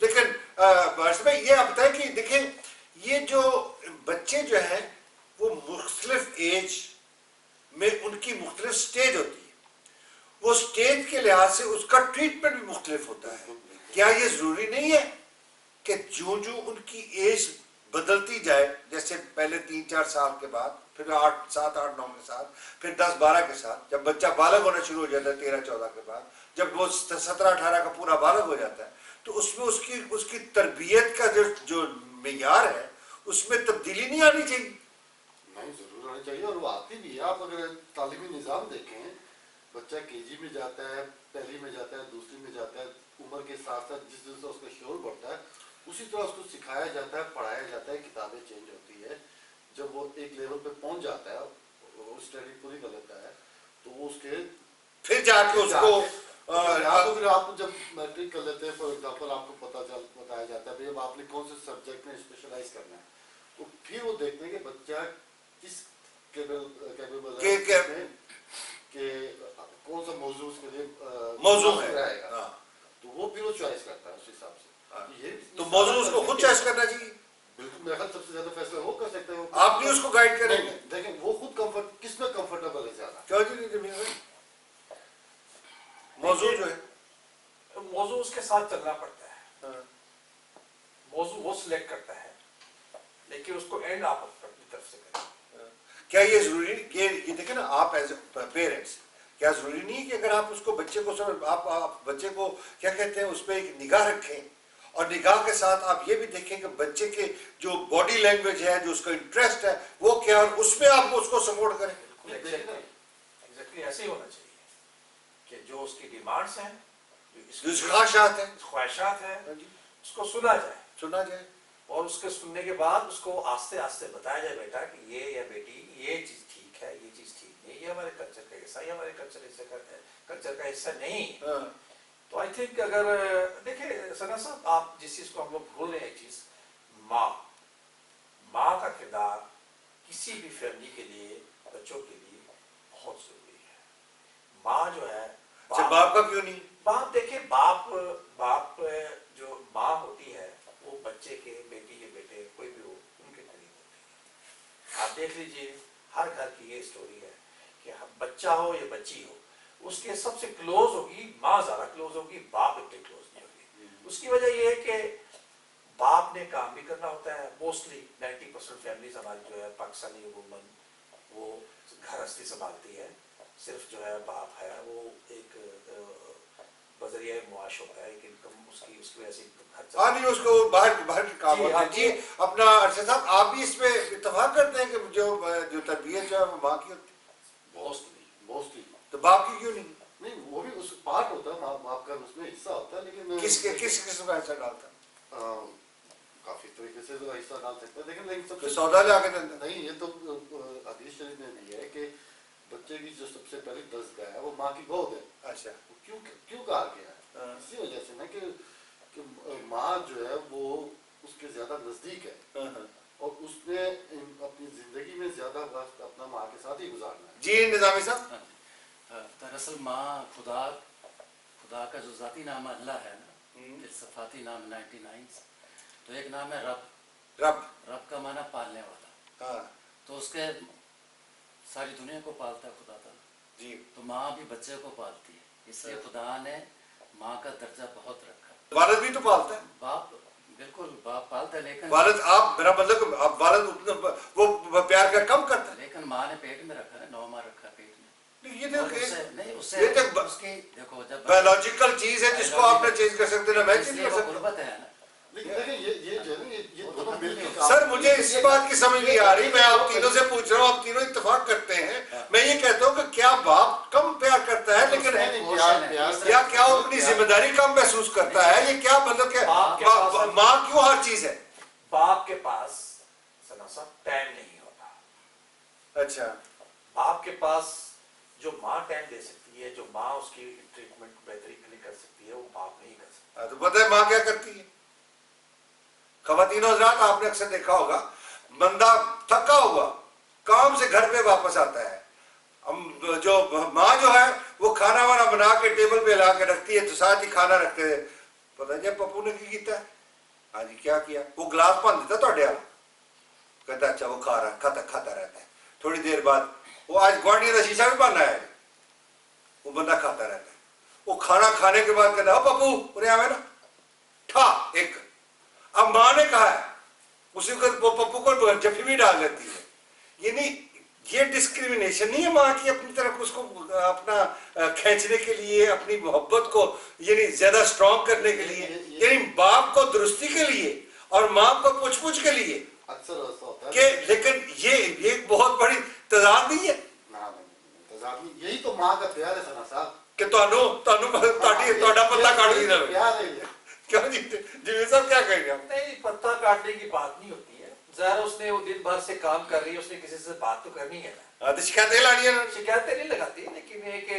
[SPEAKER 1] لیکن بارش بھائی یہ آپ بتائیں کہ دیکھیں یہ جو بچے جو ہیں وہ مختلف ایج میں ان کی مختلف سٹیج ہوتی ہے، وہ سٹیج کے لحاظ سے اس کا ٹریٹمنٹ بھی مختلف ہوتا ہے. کیا یہ ضروری نہیں ہے کہ جو ان کی ایج बदलती जाए, जैसे पहले 3-4 साल के बाद, फिर 8, 7, 8, 9 के साथ, फिर 10, 12 के साथ, जब बच्चा बालग होना शुरू हो जाता है 13, 14 के बाद, जब वो 17, 18 का पूरा बालग हो जाता है, तो उसमें उसकी तरबियत का जो मेयार है उसमें तब्दीली नहीं आनी चाहिए।
[SPEAKER 3] नहीं, जरूर आनी चाहिए, और वो आती भी है। आप अगर तालीमी निज़ाम देखें, बच्चा केजी में जाता है, पहली में जाता है, दूसरी में जाता है, उम्र के साथ साथ जिस दिन से उसका शोर बढ़ता है उसी तरह उसको सिखाया जाता है, पढ़ाया जाता है, किताबें चेंज होती है। जब वो एक लेवल पे पहुंच जाता है, वो स्टडी पूरी कर लेता है, तो वो उसके
[SPEAKER 1] फिर जाके उसको
[SPEAKER 3] तो फिर आप जब मैट्रिक कर लेते हैं फॉर एग्जांपल, आपको बताया जाता है भाई अब आपने कौन से सब्जेक्ट में स्पेशलाइज करना है, तो फिर वो देखते हैं कि बच्चा किस कैपेबल है कि कौन सा मौजू उसके लिए
[SPEAKER 1] मौजू है,
[SPEAKER 3] रहेगा, तो वो फिर वो चॉइस करता है उस हिसाब से।
[SPEAKER 1] तो मौजू उसको खुद चॉइस करना चाहिए।
[SPEAKER 3] बिल्कुल, मेरा ख्याल सबसे ज्यादा फैसला वो कर सकता है,
[SPEAKER 1] आप भी उसको गाइड करेंगे।
[SPEAKER 3] देखें वो खुद किसमें कंफर्टेबल है ज्यादा।
[SPEAKER 1] क्यों जी जमीन भाई, मौजू जो है
[SPEAKER 2] मौजू उसके साथ चलना पड़ता है, मौजू वो सिलेक्ट करता है, लेकिन उसको एंड आप अपनी तरफ से करें।
[SPEAKER 1] क्या ये जरूरी नहीं, ये देखें ना, आप एज पेरेंट्स, क्या जरूरी नहीं है कि अगर आप उसको बच्चे को आप बच्चे को क्या कहते हैं उस पर एक निगाह रखें, और निगाह के साथ आप ये भी देखें कि बच्चे के जो बॉडी लैंग्वेज है, जो उसका इंटरेस्ट है वो क्या, और उसमें आप उसको सपोर्ट करें।
[SPEAKER 2] एग्जैक्टली ऐसे ही होना चाहिए कि जो उसकी डिमांड्स हैं,
[SPEAKER 1] जो ख्वाहिशात हैं,
[SPEAKER 2] ख्वाहिशात हैं, उसको सुना जाए, और उसके सुनने के बाद उसको आस्ते आस्ते बताया जाए बेटा कि ये या बेटी ये चीज ठीक है, ये चीज ठीक नहीं, ये हमारे कल्चर का हिस्सा, ये हमारे कल्चर का हिस्सा नहीं। तो आई थिंक अगर देखिए सना साहब, आप जिस चीज को हम लोग भूल रहे हैं, एक चीज, माँ का किरदार किसी भी फैमिली के लिए, बच्चों के लिए बहुत जरूरी है। माँ जो है,
[SPEAKER 1] बाप का क्यों नहीं?
[SPEAKER 2] बाप देखिए, बाप जो माँ होती है वो बच्चे के, बेटी के बेटे कोई भी हो, उनके करीब होती है। आप देख लीजिए, हर घर की ये स्टोरी है कि बच्चा हो या बच्ची हो, उसके सबसे क्लोज होगी माँ, ज्यादा क्लोज होगी, बाप इतने क्लोज नहीं होगी। उसकी वजह ये है कि बाप ने काम भी करना होता है। मोस्टली 90% फैमिलीज हमारी जो है पाकिस्तानी वुमन वो गृहस्थी संभालती है, सिर्फ जो है बाप है वो एक बजरिया मुआश होता है, एक इनकम उसकी वजह से
[SPEAKER 1] नहीं, उसको बाहर के काम होते हैं। जी अपना अरशद साहब, आप भी इसमें इत्तेफाक करते हैं कि जो तरबियत जो है वो माँ की होती है
[SPEAKER 3] मोस्टली,
[SPEAKER 1] तो बाप की क्यों नहीं?
[SPEAKER 3] नहीं, वो भी उस पार्ट होता है, बाप का उसमें हिस्सा होता है, लेकिन
[SPEAKER 1] किस किस्म का हिस्सा डालता है?
[SPEAKER 3] काफी तरीके से तो हिस्सा डाल सकते हैं, लेकिन
[SPEAKER 1] तो सौदा लाके
[SPEAKER 3] नहीं, ये तो हदीस शरीफ में भी है कि बच्चे की जो सबसे पहली दस्तगाह है वो माँ की गोद है।
[SPEAKER 1] अच्छा,
[SPEAKER 3] क्यों कहा गया है? इसी वजह से ना कि माँ जो है वो उसके ज्यादा नजदीक है, और उसने अपनी जिंदगी में ज्यादा वक्त अपना माँ के साथ ही गुजारना है।
[SPEAKER 1] जी निजामी साहब,
[SPEAKER 4] दरअसल माँ खुदा का जो जाती नाम अल्लाह है ना, फिर सफाती नाम 99, तो एक नाम है रब का माना पालने वाला। तो उसके सारी दुनिया को पालता है खुदा ताला
[SPEAKER 1] जी,
[SPEAKER 4] तो माँ भी बच्चे को पालती है, इसलिए खुदा ने माँ का दर्जा बहुत रखा।
[SPEAKER 1] वालिद भी तो पालता है।
[SPEAKER 4] बाप, बिल्कुल बाप पालता है, लेकिन
[SPEAKER 1] वालिद, आप मेरा मतलब आप वालिद उतना वो प्यार का कम करता है,
[SPEAKER 4] लेकिन माँ ने पेट में रखा है, 9 माह रखा पेट में।
[SPEAKER 1] ये
[SPEAKER 4] उससे उसकी देखो, जब
[SPEAKER 1] बायोलॉजिकल चीज है जिसको आप ना चेंज कर सकते ना मैं चेंज कर सकता।
[SPEAKER 4] गुर्बत है ना,
[SPEAKER 3] लेकिन ये जो है ना, ये दोनों मिलकर
[SPEAKER 1] सर मुझे इस बात की समझ नहीं आ रही, मैं आप तीनों से पूछ रहा हूँ, आप तीनों इत्तेफाक करते हैं, मैं ये कहता हूँ कि क्या बाप कम प्यार करता है, लेकिन या क्या वो अपनी जिम्मेदारी कम महसूस करता है, ये क्या मतलब क्या माँ क्यों हर चीज है?
[SPEAKER 2] बाप के पास सना साहब टाइम नहीं होता।
[SPEAKER 1] अच्छा,
[SPEAKER 2] बाप के पास जो माँ टाइम दे सकती है, जो माँ उसकी ट्रीटमेंट बेहतरीन के लिए कर सकती है, वो बाप नहीं कर सकता।
[SPEAKER 1] तो पता है माँ क्या करती है? ख़वातीनो हज़रात, आपने अक्सर देखा होगा, बंदा थका हुआ काम से घर पे वापस आता है, जो माँ जो है वो खाना वाना बना के टेबल पे ला के रखती है, तो साथ ही खाना रखते हैं। पता है पप्पू ने की किया? हाँ जी, क्या किया? वो गिलास भन देता तो कहता अच्छा वो खा रहा, खाता रहता है। थोड़ी देर बाद वो आज गुआढ़िया का शीशा भी बनना है, वो बंदा खाता रहता है। वो खाना खाने के बाद कहता पप्पू उन्हें आवे ना ठा एक। अब माँ ने कहा है उसी को वो पप्पू को जफ्फी भी डाल देती है। यानी ये डिस्क्रिमिनेशन नहीं है माँ की अपनी तरफ उसको अपना खींचने के लिए, अपनी मोहब्बत को यानी ज्यादा स्ट्रॉन्ग करने के लिए, यानी बाप को दुरुस्ती के लिए और माँ को पूछ के लिए
[SPEAKER 3] अक्सर ऐसा होता है
[SPEAKER 1] कि, लेकिन ये बहुत बड़ी तजाद नहीं है
[SPEAKER 3] यही तो माँ का प्यार है सना साहब
[SPEAKER 1] कि ਤੁਹਾਡਾ पत्ता काट दी रहे
[SPEAKER 3] प्यार है ये।
[SPEAKER 1] क्यों जी जी सब क्या कह रहे हैं
[SPEAKER 2] नहीं, पत्ता काटने की बात नहीं होती है। ज़ाहिर उसने वो दिन भर से काम कर रही है, उसने किसी से बात तो करनी है ना।
[SPEAKER 1] तो शिकायतें लानी है ना,
[SPEAKER 2] शिकायतें नहीं लगाती, लेकिन ये कि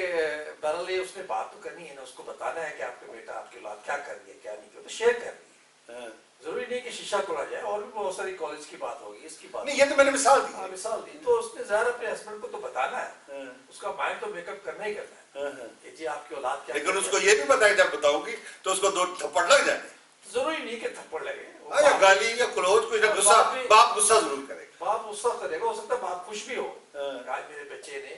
[SPEAKER 2] बहरहाल ये उसने बात तो करनी है ना, उसको बताना है कि आपके बेटा आपकी औलाद क्या कर रही है क्या नहीं, तो शेयर कर रही है। जरूरी नहीं कि शीशा तोड़ा जाए, और भी बहुत सारी कॉलेज की बात होगी, इसकी बात
[SPEAKER 1] नहीं, ये तो मैंने मिसाल दी।
[SPEAKER 2] हाँ, मिसाल दी। तो उसने ज़ाहिर अपने हस्बैंड को तो बताना है, उसका माइंड तो मेकअप करना ही करना है कि जी आपकी औलाद क्या।
[SPEAKER 1] लेकिन उसको ये भी बताया जब बताऊंगी तो उसको 2 थप्पड़ लग जाए।
[SPEAKER 2] जरूरी नहीं कि थप्पड़ लगे,
[SPEAKER 1] या गाली या क्लोज कुछ ना, गुस्सा बाप गुस्सा जरूर करेगा,
[SPEAKER 2] बाप गुस्सा करेगा, हो सकता है बाप खुश भी हो, आज मेरे बच्चे ने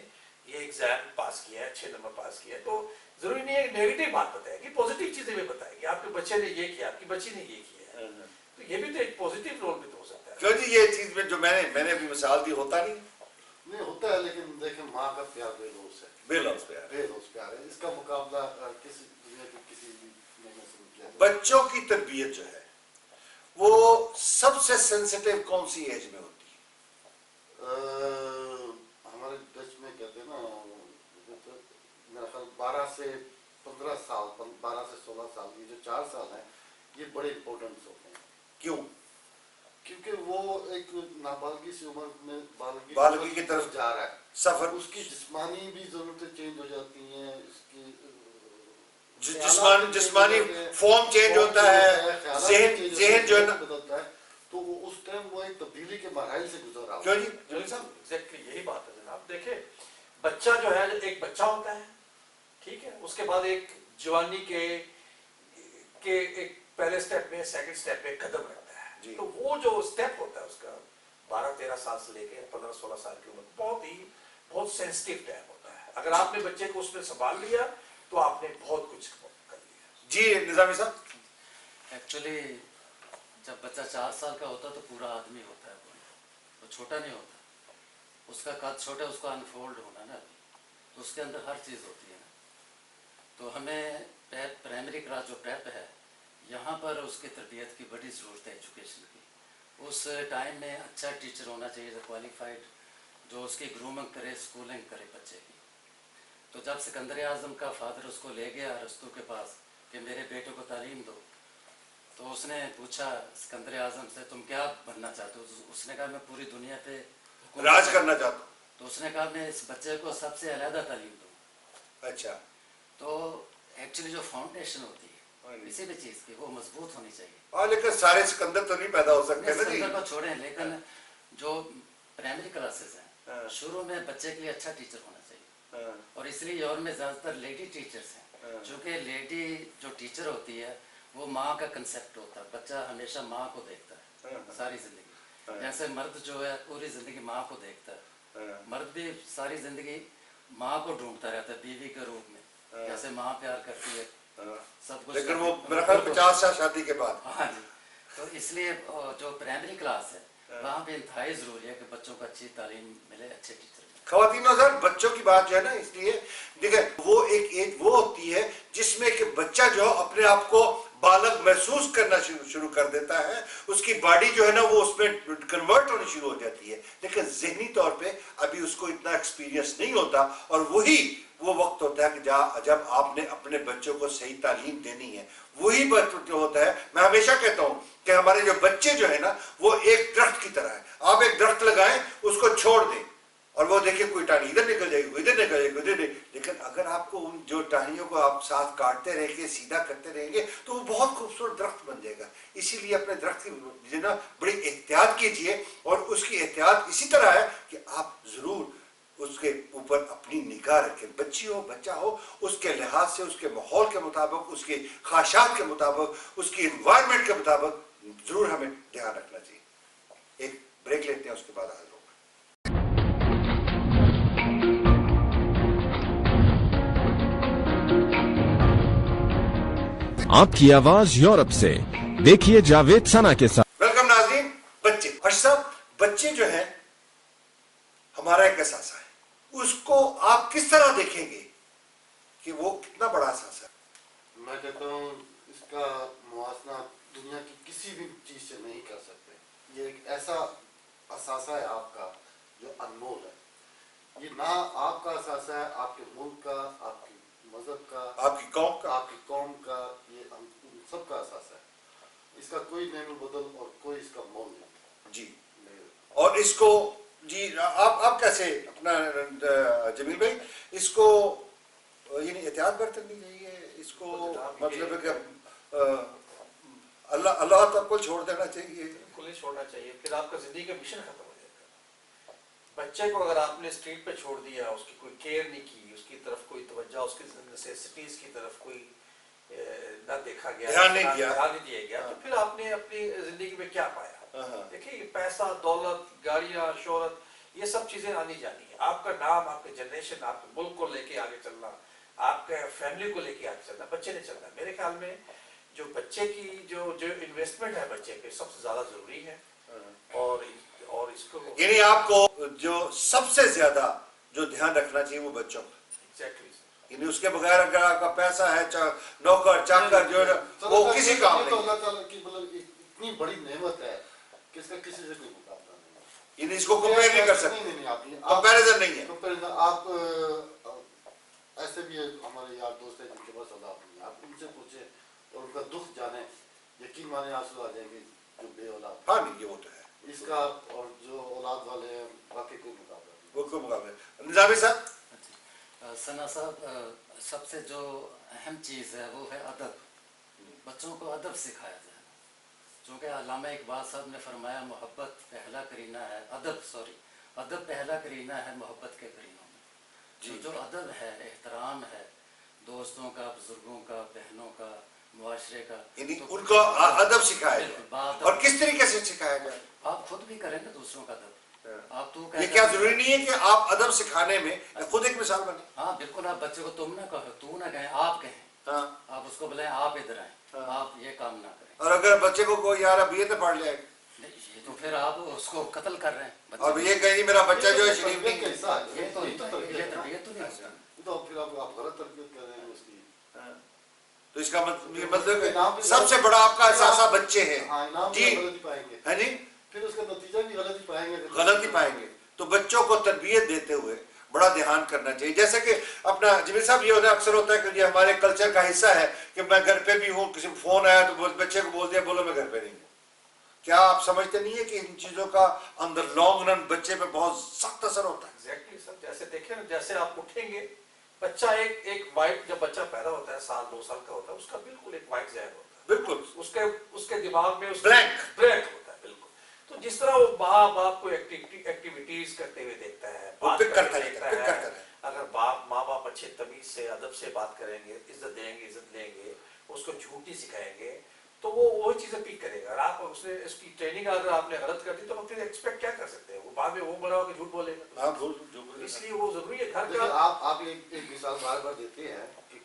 [SPEAKER 2] ये एग्जाम पास किया है, 6 नंबर पास किया है, तो जरूरी नहीं है नेगेटिव बात बताएगी, पॉजिटिव चीजें भी बताएगी, आपके बच्चे ने ये किया, आपकी बच्ची ने ये किया है, तो ये भी तो एक पॉजिटिव रोल भी तो हो सकता है।
[SPEAKER 1] क्यों जी ये चीज में जो मैंने अभी मिसाल दी होता नहीं
[SPEAKER 3] होता है, लेकिन देखें माँ का प्यार बेलौस है,
[SPEAKER 1] बेलौस प्यार,
[SPEAKER 3] बेलौस प्यार है, इसका मुकाबला किसी दुनिया के किसी भी नहीं से किया।
[SPEAKER 1] बच्चों की तरबियत जो है वो सबसे सेंसिटिव कौन सी एज में होती है?
[SPEAKER 3] हमारे देश में कहते हैं ना, मेरा ख्याल 12 से 15 साल, 12 से 16 साल, ये जो 4 साल हैं ये बड़े इम्पोर्टेंट होते हैं।
[SPEAKER 1] क्यों?
[SPEAKER 3] क्योंकि वो एक नाबालगी सी उम्र में
[SPEAKER 1] बालगी की तरफ
[SPEAKER 3] जा रहा है,
[SPEAKER 1] सफर,
[SPEAKER 3] उसकी जिस्मानी भी जरूरतें चेंज हो जाती हैं, उसकी
[SPEAKER 1] जिस्मानी फॉर्म चेंज होता है, ज़हन जो है ना
[SPEAKER 3] बदलता है, तो उस टाइम वो एक तब्दीली के मरहल से गुजर रहा
[SPEAKER 1] क्यों
[SPEAKER 3] है।
[SPEAKER 1] जी
[SPEAKER 2] एग्जैक्टली यही बात है जनाब। देखिए बच्चा जो है, एक बच्चा होता है, ठीक है, उसके बाद एक जवानी के एक पहले स्टेप में, सेकंड स्टेप में कदम रखता है, तो वो जो स्टेप होता है उसका 12-13 साल से लेके 15-16 साल की उम्र बहुत सेंसिटिव टाइम होता है। अगर आपने बच्चे को उसमें संभाल लिया तो आपने बहुत कुछ कर लिया।
[SPEAKER 1] जी निजामी साहब,
[SPEAKER 4] एक्चुअली जब बच्चा 4 साल का होता है तो पूरा आदमी होता है, वो छोटा नहीं होता, उसका कद छोटा, उसको अनफोल्ड होना ना, तो उसके अंदर हर चीज़ होती है ना। तो हमें प्राइमरी क्लास जो प्रेप है, यहाँ पर उसकी तरबियत की बड़ी ज़रूरत है एजुकेशन की। उस टाइम में अच्छा टीचर होना चाहिए, क्वालिफाइड, जो उसकी ग्रूमिंग करे, स्कूलिंग करे बच्चे की। तो जब सिकंदर आज़म का फादर उसको ले गया अरस्तू के पास कि मेरे बेटे को तालीम दो, तो उसने पूछा सिकंदर आज़म से तुम क्या बनना चाहते हो? उसने कहा मैं पूरी दुनिया पे
[SPEAKER 1] राज करना चाहता हूँ।
[SPEAKER 4] तो उसने कहा मैं इस बच्चे को सबसे अलहदा तालीम दूँ।
[SPEAKER 1] अच्छा,
[SPEAKER 4] तो एक्चुअली जो फाउंडेशन होती है किसी भी चीज़ की, वो मजबूत होनी चाहिए।
[SPEAKER 1] हाँ, लेकिन सारे सिकंदर तो नहीं पैदा हो सकते ना जी।
[SPEAKER 4] सिकंदर को छोड़ें, लेकिन जो प्राइमरी क्लासेस हैं, शुरू में बच्चे के लिए अच्छा टीचर होना चाहिए, और इसलिए यूरोप में ज़्यादातर लेडी टीचर्स हैं, चूँकि लेडी जो टीचर होती है वो माँ का कंसेप्ट होता है, बच्चा हमेशा माँ को देखता है सारी ज़िंदगी, जैसे मर्द जो है पूरी ज़िंदगी माँ को देखता है, मर्द भी सारी ज़िंदगी माँ को ढूंढता रहता है बीवी के रूप में, जैसे माँ प्यार करती है सब कुछ,
[SPEAKER 1] लेकिन वो मेरा ख्याल 50 साल शादी के बाद।
[SPEAKER 4] हाँ जी, तो इसलिए जो प्राइमरी क्लास है वहाँ पे इंतहाई ज़रूरी है कि बच्चों को अच्छी तालीम मिले, अच्छे टीचर मिले।
[SPEAKER 1] ख़वातीन हज़रात, बच्चों की बात जो है ना, इसलिए देखिए वो एक एज वो होती है जिसमें कि बच्चा जो अपने आप को बालग महसूस करना शुरू कर देता है, उसकी बॉडी जो है ना वो उसमें कन्वर्ट होनी शुरू हो जाती है, लेकिन ज़हनी तौर पे अभी उसको इतना एक्सपीरियंस नहीं होता, और वही वो वक्त होता है कि जब आपने अपने बच्चों को सही तालीम देनी है, वही वक्त जो होता है। मैं हमेशा कहता हूँ कि हमारे जो बच्चे जो है ना वो एक दरख्त की तरह है, आप एक दरख्त लगाएं, उसको छोड़ दें और वो देखिए कोई टहनी इधर निकल जाएगी, इधर निकल जाएगी, इधर नहीं, लेकिन अगर आपको उन जो टहनियों को आप साथ काटते रहेंगे, सीधा करते रहेंगे, तो वो बहुत खूबसूरत दरख्त बन जाएगा। इसीलिए अपने दरख्त की ना बड़ी एहतियात कीजिए, और उसकी एहतियात इसी तरह है कि आप जरूर उसके ऊपर अपनी निगाह रखें, बच्ची हो बच्चा हो, उसके लिहाज से, उसके माहौल के मुताबिक, उसके ख्वाहिशात के मुताबिक, उसकी इन्वायरमेंट के मुताबिक जरूर हमें ध्यान रखना चाहिए। एक ब्रेक लेते हैं, उसके बाद हाजिर होंगे।
[SPEAKER 5] आपकी आवाज यूरोप से, देखिए जावेद सना के साथ।
[SPEAKER 1] वेलकम नाज़रीन। ایک اثاثہ ہے، اس کو آپ کس طرح دیکھیں گے کہ وہ کتنا بڑا اثاثہ ہے؟
[SPEAKER 3] میں کہتا ہوں اس کا موازنہ دنیا کی کسی بھی چیز سے نہیں کر سکتے. یہ ایک ایسا اثاثہ ہے آپ کا جو انمول ہے. یہ نہ آپ کا اثاثہ ہے آپ کے ملک کا، آپ کے مذہب کا،
[SPEAKER 1] آپ کی قوم کا.
[SPEAKER 3] آپ کی قوم کا، یہ ہم سب کا اثاثہ ہے. اس کا کوئی نعم البدل اور کوئی اس کا مول نہیں.
[SPEAKER 1] جی، اور اس کو جی آپ کیسے اپنا جمیل بھائی اس کو یعنی احتیاط برتنی چاہیے، اس کو مطلب ہے کہ اللہ تک کو چھوڑ دینا چاہیے؟
[SPEAKER 2] بالکل نہیں چھوڑنا چاہیے، پھر آپ کا زندگی کا مشن ختم ہو جائے گا. بچے کو اگر آپ نے اسٹریٹ پہ چھوڑ دیا، اس کی کوئی کیئر نہیں کی، اس کی طرف کوئی توجہ، اس کی نیسیسٹیز کی طرف کوئی نہ دیکھا گیا،
[SPEAKER 1] دھیان نہیں
[SPEAKER 2] دیا گیا، تو پھر آپ نے اپنی زندگی میں کیا پایا؟ دیکھیں یہ پیسہ، دولت، گاڑیاں، شہرت، یہ سب چیزیں آنی جانی ہے. آپ کا نام، آپ کے جنریشن، آپ کے ملک کو لے کے آگے چلنا، آپ کے فیملی کو لے کے آگے چلنا، بچے نے چلنا. میرے خیال میں جو بچے کی جو انویسٹمنٹ ہے بچے پہ سب سے زیادہ ضروری ہے. اور اس کو
[SPEAKER 1] یعنی آپ کو جو سب سے زیادہ جو دھیان رکھنا چاہیے وہ بچوں کا.
[SPEAKER 2] ایگزیکٹلی،
[SPEAKER 1] یعنی اس کے بغیر اگر آپ کا پیسہ ہے، نوکر چاکر جو ہے وہ کسی کام
[SPEAKER 3] تو
[SPEAKER 1] نہیں.
[SPEAKER 3] اللہ تعالیٰ کی مطلب اتنی بڑی نعمت ہے کہ اس کا کسی سے کوئی مقابلہ نہیں ہے.
[SPEAKER 1] یعنی اس کو کمپیئر نہیں کر سکتے،
[SPEAKER 3] نہیں آپ
[SPEAKER 1] کمپیریزن نہیں ہے.
[SPEAKER 3] کمپیریزن آپ ایسے بھی ہمارے یار دوست ہیں جن کے پاس اولاد نہیں ہے، آپ ان سے پوچھیں اور ان کا دکھ جانیں، یقین مانے آنسو آ جائیں گے. جو بے اولاد
[SPEAKER 1] ہاں نہیں، یہ وہ تو ہے،
[SPEAKER 3] اس کا اور جو اولاد والے ہیں باقی کوئی مقابلہ نہیں.
[SPEAKER 1] وہ کوئی مقابلہ. نظامی صاحب،
[SPEAKER 4] ثنا صاحب، سب سے جو اہم چیز ہے وہ ہے ادب. بچوں کو ادب سکھایا جائے، چونکہ علامہ اقبال صاحب نے فرمایا محبت پہلا کرینہ ہے، ادب پہلا کرینہ ہے محبت کے کرینوں میں. جو ادب ہے، احترام ہے دوستوں کا، بزرگوں کا، بہنوں کا، معاشرے کا،
[SPEAKER 1] یعنی ان کو ادب سکھایا جائے. اور کس طریقے سے سکھایا جائے؟
[SPEAKER 4] آپ خود بھی کریں گے دوسروں کا ادب. آپ تو
[SPEAKER 1] یہ کیا ضروری نہیں ہے کہ آپ ادب سکھانے میں خود ایک مثال بنے؟
[SPEAKER 4] ہاں بالکل. آپ بچے کو تم نہ کہو، تو نہ کہیں، آپ کہیں. آپ اس کو بلائیں، آپ ادھر آئیں، آپ یہ کام نہ کریں.
[SPEAKER 1] اور اگر بچے کو کوئی یار اب یہ تو پڑھ لیا
[SPEAKER 4] یہ تو پھر آپ اس کو قتل کر رہے ہیں.
[SPEAKER 1] اور یہ کہیں میرا بچہ جو ہے شریف نہیں ہے.
[SPEAKER 4] یہ تو تربیت تو نہیں ہوتی.
[SPEAKER 3] تو پھر آپ غلط تربیت کر رہے ہیں اس کی.
[SPEAKER 1] تو اس کا مطلب سب سے بڑا آپ کا احساسہ بچے ہیں. جی
[SPEAKER 3] غلط ہی پائیں گے،
[SPEAKER 1] ہے جی،
[SPEAKER 3] پھر اس کا نتیجہ بھی غلط ہی پائیں گے.
[SPEAKER 1] غلط ہی پائیں گے. تو بچوں کو تربیت دیتے ہوئے بڑا دھیان کرنا چاہیے. جیسے کہ اپنا جمیل صاحب یہ اکثر ہوتا ہے کہ یہ ہمارے کلچر کا حصہ ہے کہ میں گھر پہ بھی ہوں، کسی فون آیا تو بچے کو بول دیا بولو میں گھر پہ نہیں ہوں. کیا آپ سمجھتے نہیں ہے کہ ان چیزوں کا اندر لانگ رن بچے پہ بہت سخت اثر ہوتا ہے؟
[SPEAKER 2] ایگزیکٹلی سر. جیسے دیکھیں نا، جیسے آپ اٹھیں گے، بچہ ایک وائٹ، جب بچہ پیدا ہوتا ہے 1-2 سال کا ہوتا ہے، اس کا بالکل ایک وائٹ ذہن ہوتا ہے.
[SPEAKER 1] بالکل
[SPEAKER 2] اس کے دماغ میں
[SPEAKER 1] بلینک
[SPEAKER 2] ہوتا ہے بالکل. تو جس طرح وہ ماں باپ کو ایکٹیویٹیز کرتے ہوئے دیکھتا ہے،
[SPEAKER 1] وہ
[SPEAKER 2] بات
[SPEAKER 1] پک
[SPEAKER 2] کرتے
[SPEAKER 1] کرتا
[SPEAKER 2] دیکھتا
[SPEAKER 1] ہے.
[SPEAKER 2] ہے، اگر ماں باپ اچھے تمیز سے، ادب سے بات کریں گے، عزت دیں گے، عزت لیں گے، اس کو جھوٹ نہیں سکھائیں گے، تو وہ وہی چیزیں پک کرے گا. اور آپ اس کی ٹریننگ اگر آپ نے غلط کر دی تو پھر ایکسپیکٹ کیا کر سکتے ہیں؟ وہ بعد میں وہ بڑا ہو کے جھوٹ بولے گا. اس لیے وہ ضروری ہے گھر کا.
[SPEAKER 3] آپ ایک مثال بار بار دیتے ہیں کہ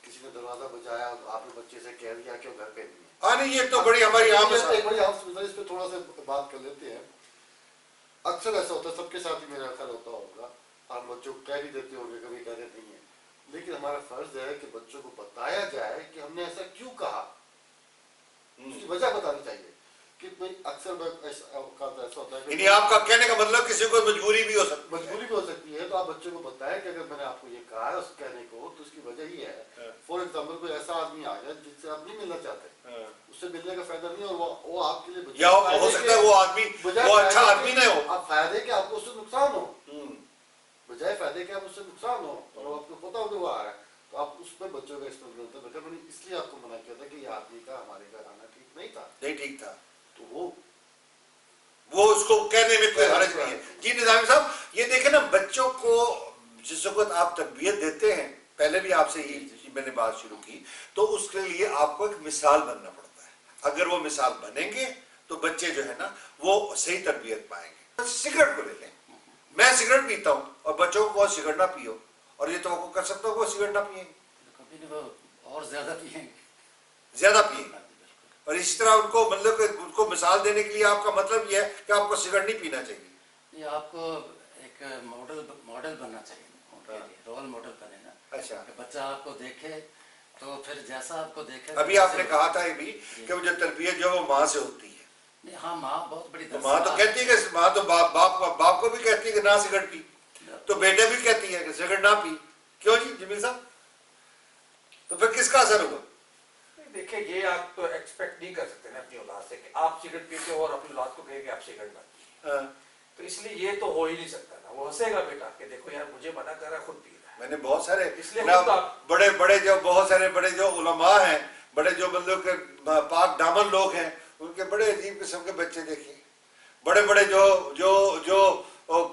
[SPEAKER 3] کسی نے دروازہ بجایا، آپ نے بچے سے کہہ دیا کہ وہ گھر پہ نہیں ہے.
[SPEAKER 1] ہاں نہیں، یہ تو بڑی ہماری عام
[SPEAKER 3] ایک بڑی عام مثال، اس پہ تھوڑا سا بات کر لیتے ہیں. اکثر ایسا ہوتا ہے، سب کے ساتھ ہی میرا خیال ہوتا ہوگا، ہم بچوں کو کہہ بھی دیتے ہوں گے، کبھی کہتے نہیں ہیں، لیکن ہمارا فرض ہے کہ بچوں کو بتایا جائے کہ ہم نے ایسا کیوں کہا، اس کی وجہ بتانی چاہیے. کہ بھائی اکثر ایسا ہوتا ہے
[SPEAKER 1] یعنی آپ کا کہنے کا مطلب کسی کو مجبوری بھی ہو سکتی ہے.
[SPEAKER 3] مجبوری بھی ہو سکتی ہے، تو آپ بچوں کو بتائیں کہ اگر میں نے آپ کو یہ کہا ہے اس کہنے کو، تو اس کی وجہ یہ ہے. فار ایگزامپل کوئی ایسا آدمی آ گیا جس سے آپ نہیں ملنا چاہتے، اس سے ملنے کا فائدہ نہیں، اور وہ آپ کے لیے
[SPEAKER 1] یا ہو سکتا ہے وہ آدمی وہ اچھا آدمی نہ ہو.
[SPEAKER 3] آپ فائدے کہ آپ کو اس سے نقصان ہو، بجائے فائدے کہ آپ اس سے نقصان ہو، اور آپ کو پتا ہو کہ وہ آ رہا ہے، تو آپ اس پہ بچوں کا ایکسپیریمنٹ ہوتا ہے. میں نے اس لیے آپ کو منع کیا تھا کہ یہ آدمی کا ہمارے گھر آنا ٹھیک نہیں تھا.
[SPEAKER 1] نہیں ٹھیک تھا،
[SPEAKER 3] تو وہ
[SPEAKER 1] اس کو کہنے میں کوئی حرج نہیں ہے. جی نظامی صاحب، یہ دیکھیں نا، بچوں کو جس وقت آپ تربیت دیتے ہیں، پہلے بھی آپ سے ہی میں نے بات شروع کی، تو اس کے لیے آپ کو ایک مثال بننا پڑتا ہے. اگر وہ مثال بنیں گے تو بچے جو ہے نا وہ صحیح تربیت پائیں گے. سگریٹ کو لے لیں، میں سگریٹ پیتا ہوں اور بچوں کو سگریٹ نہ پیو، اور یہ توقع کر سکتا ہوں کہ وہ سگریٹ نہ پیئیں گے؟
[SPEAKER 4] کبھی نہیں، وہ اور زیادہ پیئیں گے.
[SPEAKER 1] زیادہ پیئیں گے. اور اسی طرح ان کو مطلب کہ ان کو مثال دینے کے لیے آپ کا مطلب یہ ہے کہ آپ کو سگریٹ نہیں پینا چاہیے.
[SPEAKER 4] یہ آپ کو ایک एक मॉडल बनना चाहिए उनके लिए, रोल मॉडल बने ना।
[SPEAKER 1] अच्छा।
[SPEAKER 4] कि बच्चा आपको देखे तो फिर जैसा आपको देखे।
[SPEAKER 1] अभी आपने कहा था ये भी कि वो जो तरबियत जो है वो माँ से होती है।
[SPEAKER 4] नहीं, हाँ, माँ बहुत बड़ी
[SPEAKER 1] तो माँ तो कहती है कि माँ तो बाप को भी कहती है कि ना सिगरेट पी, तो बेटे भी कहती है कि सिगरेट ना पी। क्यों जी जमील साहब? तो फिर किसका असर होगा?
[SPEAKER 2] देखिए, ये आप तो एक्सपेक्ट नहीं कर सकते ना अपनी औलाद से कि आप सिगरेट पीते हो और अपनी औलाद को कहेंगे आप सिगरेट मत पिए। तो इसलिए ये तो हो ही नहीं सकता ना। वो हंसेगा बेटा कि देखो यार मुझे मना कर रहा है, खुद पी रहा है।
[SPEAKER 1] मैंने बहुत सारे
[SPEAKER 2] इसलिए
[SPEAKER 1] बड़े बड़े जो बहुत सारे बड़े जो उलमा हैं, बड़े जो मतलब के पाक दामन लोग हैं, उनके बड़े अजीब किस्म के बच्चे देखे। बड़े बड़े जो जो जो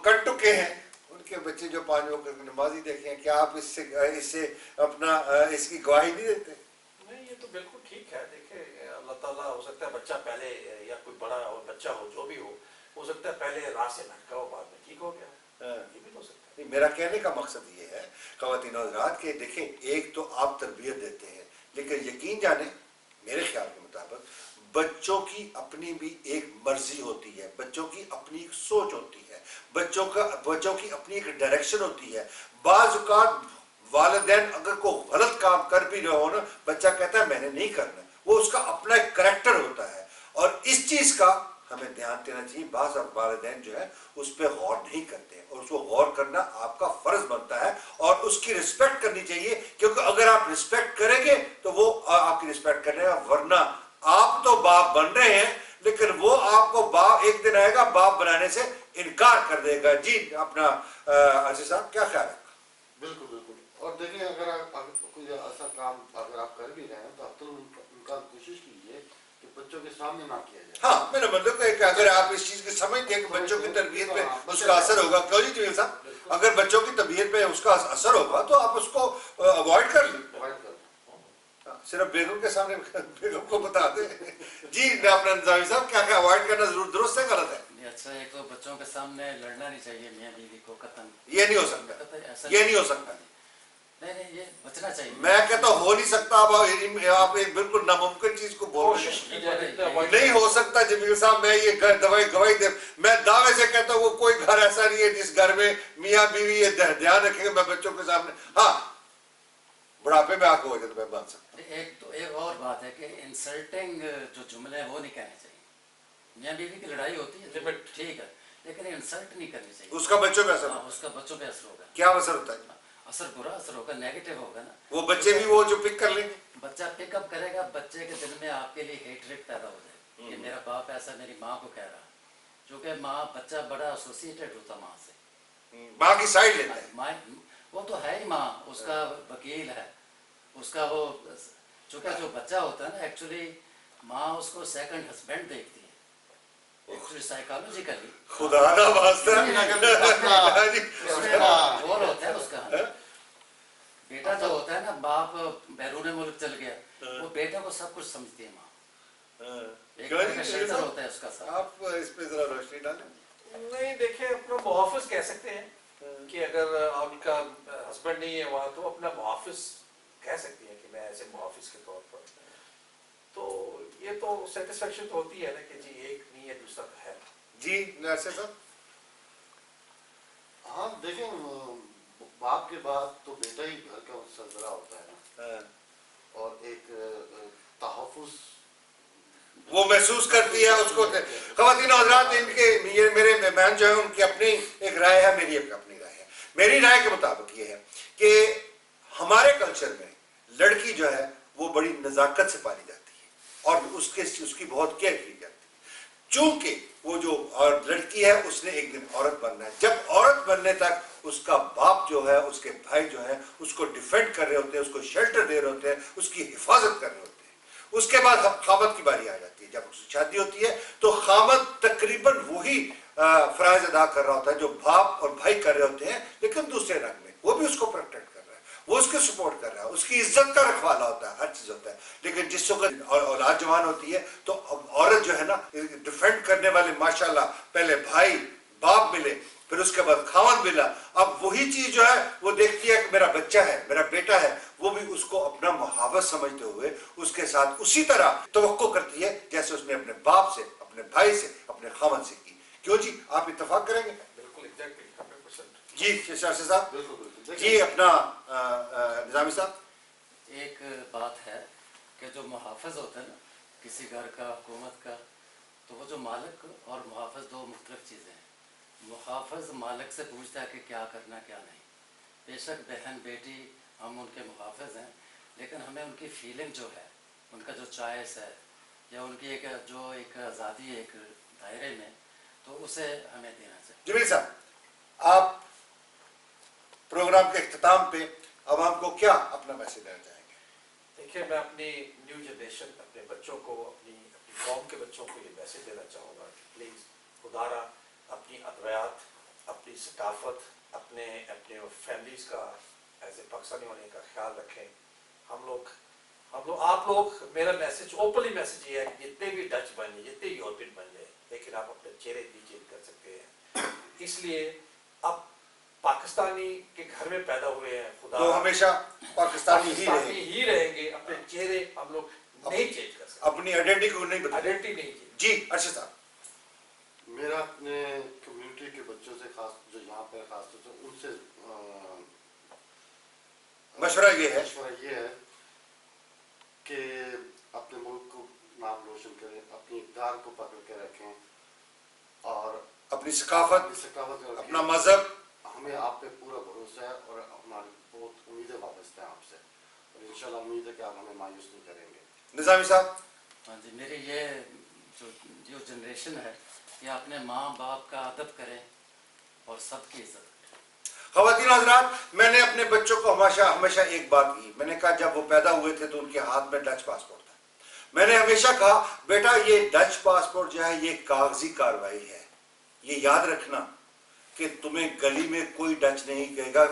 [SPEAKER 1] कट टुके हैं, उनके बच्चे जो 5 वक्त नमाजी देखे हैं। क्या आप इससे अपना इसकी गवाही नहीं देते?
[SPEAKER 2] नहीं, ये तो बिल्कुल ठीक है। देखिए, अल्लाह ताला हो सकता है बच्चा पहले या कोई बड़ा बच्चा हो भी हो सकता है पहले राह से भटका हो, बाद में ठीक हो गया। ये भी हो सकता है।
[SPEAKER 1] मेरा कहने का मकसद ये है ख़वातीन और हज़रात के, देखें एक तो आप तरबियत देते हैं, लेकिन यकीन जाने मेरे ख्याल के मुताबिक बच्चों की अपनी भी एक मर्जी होती है, बच्चों की अपनी एक सोच होती है, बच्चों की अपनी एक डायरेक्शन होती है। बाज़ औक़ात वालिदैन अगर कोई गलत काम कर भी रहे हो ना, बच्चा कहता है मैंने नहीं करना, वो उसका अपना एक करैक्टर होता है। और इस चीज़ का हमें ध्यान देना चाहिए। बाज़ वालिदैन जो है उस पर गौर नहीं करते, और उसको गौर करना आपका फर्ज बनता है और उसकी रिस्पेक्ट करनी चाहिए, क्योंकि अगर आप रिस्पेक्ट करेंगे तो वो आपकी रिस्पेक्ट करेगा। वरना आप तो बाप बन रहे हैं, लेकिन वो आपको बाप एक दिन आएगा बाप बनाने से इनकार कर देगा। जी अपना अजीज साहब क्या ख्याल है?
[SPEAKER 3] बिल्कुल बिल्कुल। और देखिए, अगर कोई ऐसा काम अगर आप कर भी रहे हैं तो आप तो उनका कोशिश कीजिए कि बच्चों के सामने ना किया जाए।
[SPEAKER 1] हाँ, मेरा मतलब है कि अगर आप इस चीज की समझते हैं कि बच्चों की तरबियत पे उसका असर होगा, क्यों जी जमील साहब? अगर बच्चों की तबीयत पे उसका असर होगा तो आप उसको अवॉइड कर लें। सिर्फ बेगम के सामने बेगम को बता दें। जी अपना निज़ामी साहब, क्या क्या अवॉइड करना जरूर दुरुस्त है गलत है?
[SPEAKER 4] अच्छा, एक तो बच्चों के सामने लड़ना नहीं चाहिए मियाँ बीवी को कतन।
[SPEAKER 1] ये नहीं हो सकता, ये नहीं हो सकता।
[SPEAKER 4] नहीं, ये बचना चाहिए।
[SPEAKER 1] मैं कहता हो नहीं सकता। आप एक बिल्कुल नामुमकिन चीज को बोल रहे हैं। नहीं हो सकता जमील साहब, मैं ये गवाही दे, मैं दावे से कहता हूँ वो कोई घर ऐसा नहीं है जिस घर में मियाँ बीवी ये ध्यान रखेंगे मैं बच्चों के सामने। हाँ, बुढ़ापे में आके हो जाए तो मैं मान सकता।
[SPEAKER 4] एक और बात है कि इंसल्टिंग जो जुमले हैं वो नहीं कहने चाहिए। मियाँ बीवी की लड़ाई होती है ठीक है, लेकिन इंसल्ट नहीं करनी चाहिए।
[SPEAKER 1] उसका बच्चों पे असर,
[SPEAKER 4] उसका बच्चों पे असर होगा।
[SPEAKER 1] क्या असर होता है?
[SPEAKER 4] असर बुरा असर होगा, नेगेटिव होगा ना।
[SPEAKER 1] वो बच्चे भी वो जो पिक कर लेंगे,
[SPEAKER 4] बच्चा पिकअप करेगा, बच्चे के दिल में आपके लिए हेटरेट पैदा हो जाए कि मेरा बाप ऐसा मेरी माँ को कह रहा। क्योंकि माँ बच्चा बड़ा एसोसिएटेड होता माँ से,
[SPEAKER 1] माँ की साइड लेता है।
[SPEAKER 4] माँ वो तो है ही, माँ उसका वकील है, उसका वो चूंकि जो बच्चा होता है ना एक्चुअली माँ उसको सेकंड हस्बैंड देखती है एक्चुअली साइकोलॉजिकली।
[SPEAKER 1] खुदा ना वास्ता
[SPEAKER 4] रोल होता है उसका। बेटा जो होता है ना, बाप बैरून मुल्क चल गया, वो बेटा को सब कुछ समझती है माँ। एक शेल्टर होता है उसका साथ।
[SPEAKER 1] आप इस पे जरा रोशनी डालें।
[SPEAKER 2] नहीं, देखिए अपना मुहाफिज कह सकते हैं कि अगर आपका हस्बैंड नहीं है वहाँ तो अपना मुहाफिज कह सकती है कि मैं ऐसे मुहाफिज के तौर पर। तो ये तो सेटिस्फेक्शन तो होती है ना कि जी एक नहीं है दूसरा तो है। जी नरसे साहब।
[SPEAKER 3] हाँ देखिए, बाप के बाद तो बेटा ही घर का सरबरा होता है ना, और एक तहफ़्फ़ुज़
[SPEAKER 1] वो महसूस करती है उसको। ख़वातीन और हज़रात, इनके मेरे मेहमान जो है उनकी अपनी एक राय है, मेरी अपनी राय है। मेरी राय के मुताबिक ये है कि हमारे कल्चर में लड़की जो है वो बड़ी नज़ाकत से पाली जाती है और उसकी बहुत केयर की जाती है। चूंकि वो जो और लड़की है उसने एक दिन औरत बनना है। जब औरत बनने तक उसका बाप जो है, उसके भाई जो है उसको डिफेंड कर रहे होते हैं, उसको शेल्टर दे रहे होते हैं, उसकी हिफाजत कर रहे होते हैं। उसके बाद खामद की बारी आ जाती है। जब उसकी शादी होती है तो खामद तकरीबन वही फराइज अदा कर रहा होता है जो बाप और भाई कर रहे होते हैं, लेकिन दूसरे रंग में। वो भी उसको प्रोटेक्ट कर रहा है, वो उसके सपोर्ट कर रहा है, उसकी इज्जत का रखवाला होता है, हर चीज होता है। लेकिन जिस वक्त औलाद जवान होती है तो औरत जो है ना, डिफेंड करने वाले माशाल्लाह पहले भाई बाप मिले, फिर उसके बाद खामद मिला। अब वही चीज जो है वो देखती है कि मेरा बच्चा है, मेरा बेटा है, वो भी उसको अपना मुहावत समझते हुए उसके साथ उसी तरह तवक्को करती है जैसे उसने अपने बाप से, अपने भाई से, अपने खामद से की। क्यों जी, आप इत्तेफाक करेंगे?
[SPEAKER 2] बिल्कुल एग्जैक्टली 100%।
[SPEAKER 1] جی شاشر صاحب
[SPEAKER 3] بالکل بالکل
[SPEAKER 1] جی اپنا نظامی صاحب.
[SPEAKER 4] ایک بات ہے کہ جو محافظ ہوتا ہے نا کسی گھر کا حکومت کا تو وہ جو مالک اور محافظ دو مختلف چیزیں ہیں. محافظ مالک سے پوچھتا ہے کہ کیا کرنا کیا نہیں. بے شک بہن بیٹی ہم ان کے محافظ ہیں لیکن ہمیں ان کی فیلنگ جو ہے ان کا جو چوائس ہے یا ان کی ایک جو ایک آزادی ہے ایک دائرے میں تو اسے ہمیں دینا چاہیے.
[SPEAKER 1] جمیل صاحب آپ پروگرام کے اختتام پہ عوام کو کیا اپنا میسج دینا چاہیں گے؟
[SPEAKER 2] دیکھیے میں اپنی نیو جنریشن اپنے بچوں کو اپنی قوم کے بچوں کو یہ میسج دینا چاہوں گا کہ پلیز خدارا اپنی ادویات اپنی ثقافت اپنے فیملیز کا ایز اے پاکستانی ہونے کا خیال رکھیں. آپ لوگ میرا میسج اوپنلی میسج یہ ہے کہ جتنے بھی ڈچ بن جائے جتنے یورپین بن جائے لیکن آپ اپنے چہرے بھی چینج کر سکتے ہیں. اس لیے اب پاکستانی کے گھر میں پیدا ہوئے ہیں خدا
[SPEAKER 1] تو ہمیشہ پاکستانی
[SPEAKER 2] ہی رہیں گے. اپنے چہرے ہم لوگ نہیں چینج کر سکتے,
[SPEAKER 1] اپنی آئیڈینٹی کو نہیں بدلیں.
[SPEAKER 2] آئیڈینٹی نہیں چینج.
[SPEAKER 1] جی ارشد صاحب.
[SPEAKER 3] میرا اپنے کمیونٹی کے بچوں سے خاص جو یہاں پر خاص طور سے ان سے
[SPEAKER 1] مشورہ یہ ہے
[SPEAKER 3] کہ اپنے ملک کو نام روشن کریں, اپنی اقدار کو پکڑ کے رکھیں اور
[SPEAKER 1] اپنی ثقافت اپنا مذہب.
[SPEAKER 3] ہمیں آپ پہ پورا بھروسہ ہے اور ہماری بہت امیدیں وابستہ ہیں آپ سے اور انشاءاللہ امید ہے کہ آپ ہمیں مایوس نہیں کریں گے.
[SPEAKER 1] نظامی صاحب.
[SPEAKER 4] ہاں جی میری یہ جو جنریشن ہے یہ اپنے ماں باپ کا ادب کریں اور سب کی عزت کریں.
[SPEAKER 1] خواتین حضرات میں نے اپنے بچوں کو ہمیشہ ایک بات کی. میں نے کہا جب وہ پیدا ہوئے تھے تو ان کے ہاتھ میں ڈچ پاسپورٹ تھا. میں نے ہمیشہ کہا بیٹا یہ ڈچ پاسپورٹ جو ہے یہ کاغذی کاروائی ہے. یہ یاد رکھنا کہ تمہیں گلی میں کوئی ڈچ نہیں کہے گا.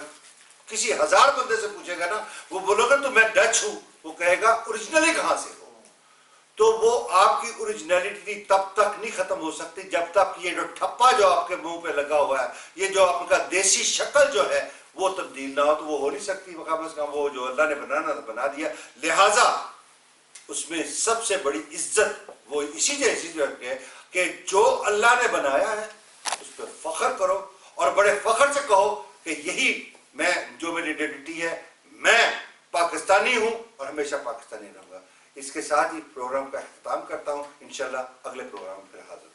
[SPEAKER 1] کسی 1000 بندے سے پوچھے گا نا وہ بولو گا تو میں ڈچ ہوں, وہ کہے گا اوریجنلی کہاں سے ہو. تو وہ آپ کی اوریجنلٹی تب تک نہیں ختم ہو سکتی جب تک یہ جو ٹھپا جو آپ کے منہ پہ لگا ہوا ہے یہ جو آپ کا دیسی شکل جو ہے وہ تبدیل نہ ہو تو وہ ہو نہیں سکتی. مقام از کام وہ جو اللہ نے بنانا تھا بنا دیا. لہٰذا اس میں سب سے بڑی عزت وہ اسی جیسی جو ہے کہ جو اللہ نے بنایا ہے اس پہ فخر کرو اور بڑے فخر سے کہو کہ یہی میں جو میری آئیڈینٹی ہے, میں پاکستانی ہوں اور ہمیشہ پاکستانی رہوں گا. اس کے ساتھ ہی پروگرام کا اختتام کرتا ہوں. انشاءاللہ اگلے پروگرام پھر حاضر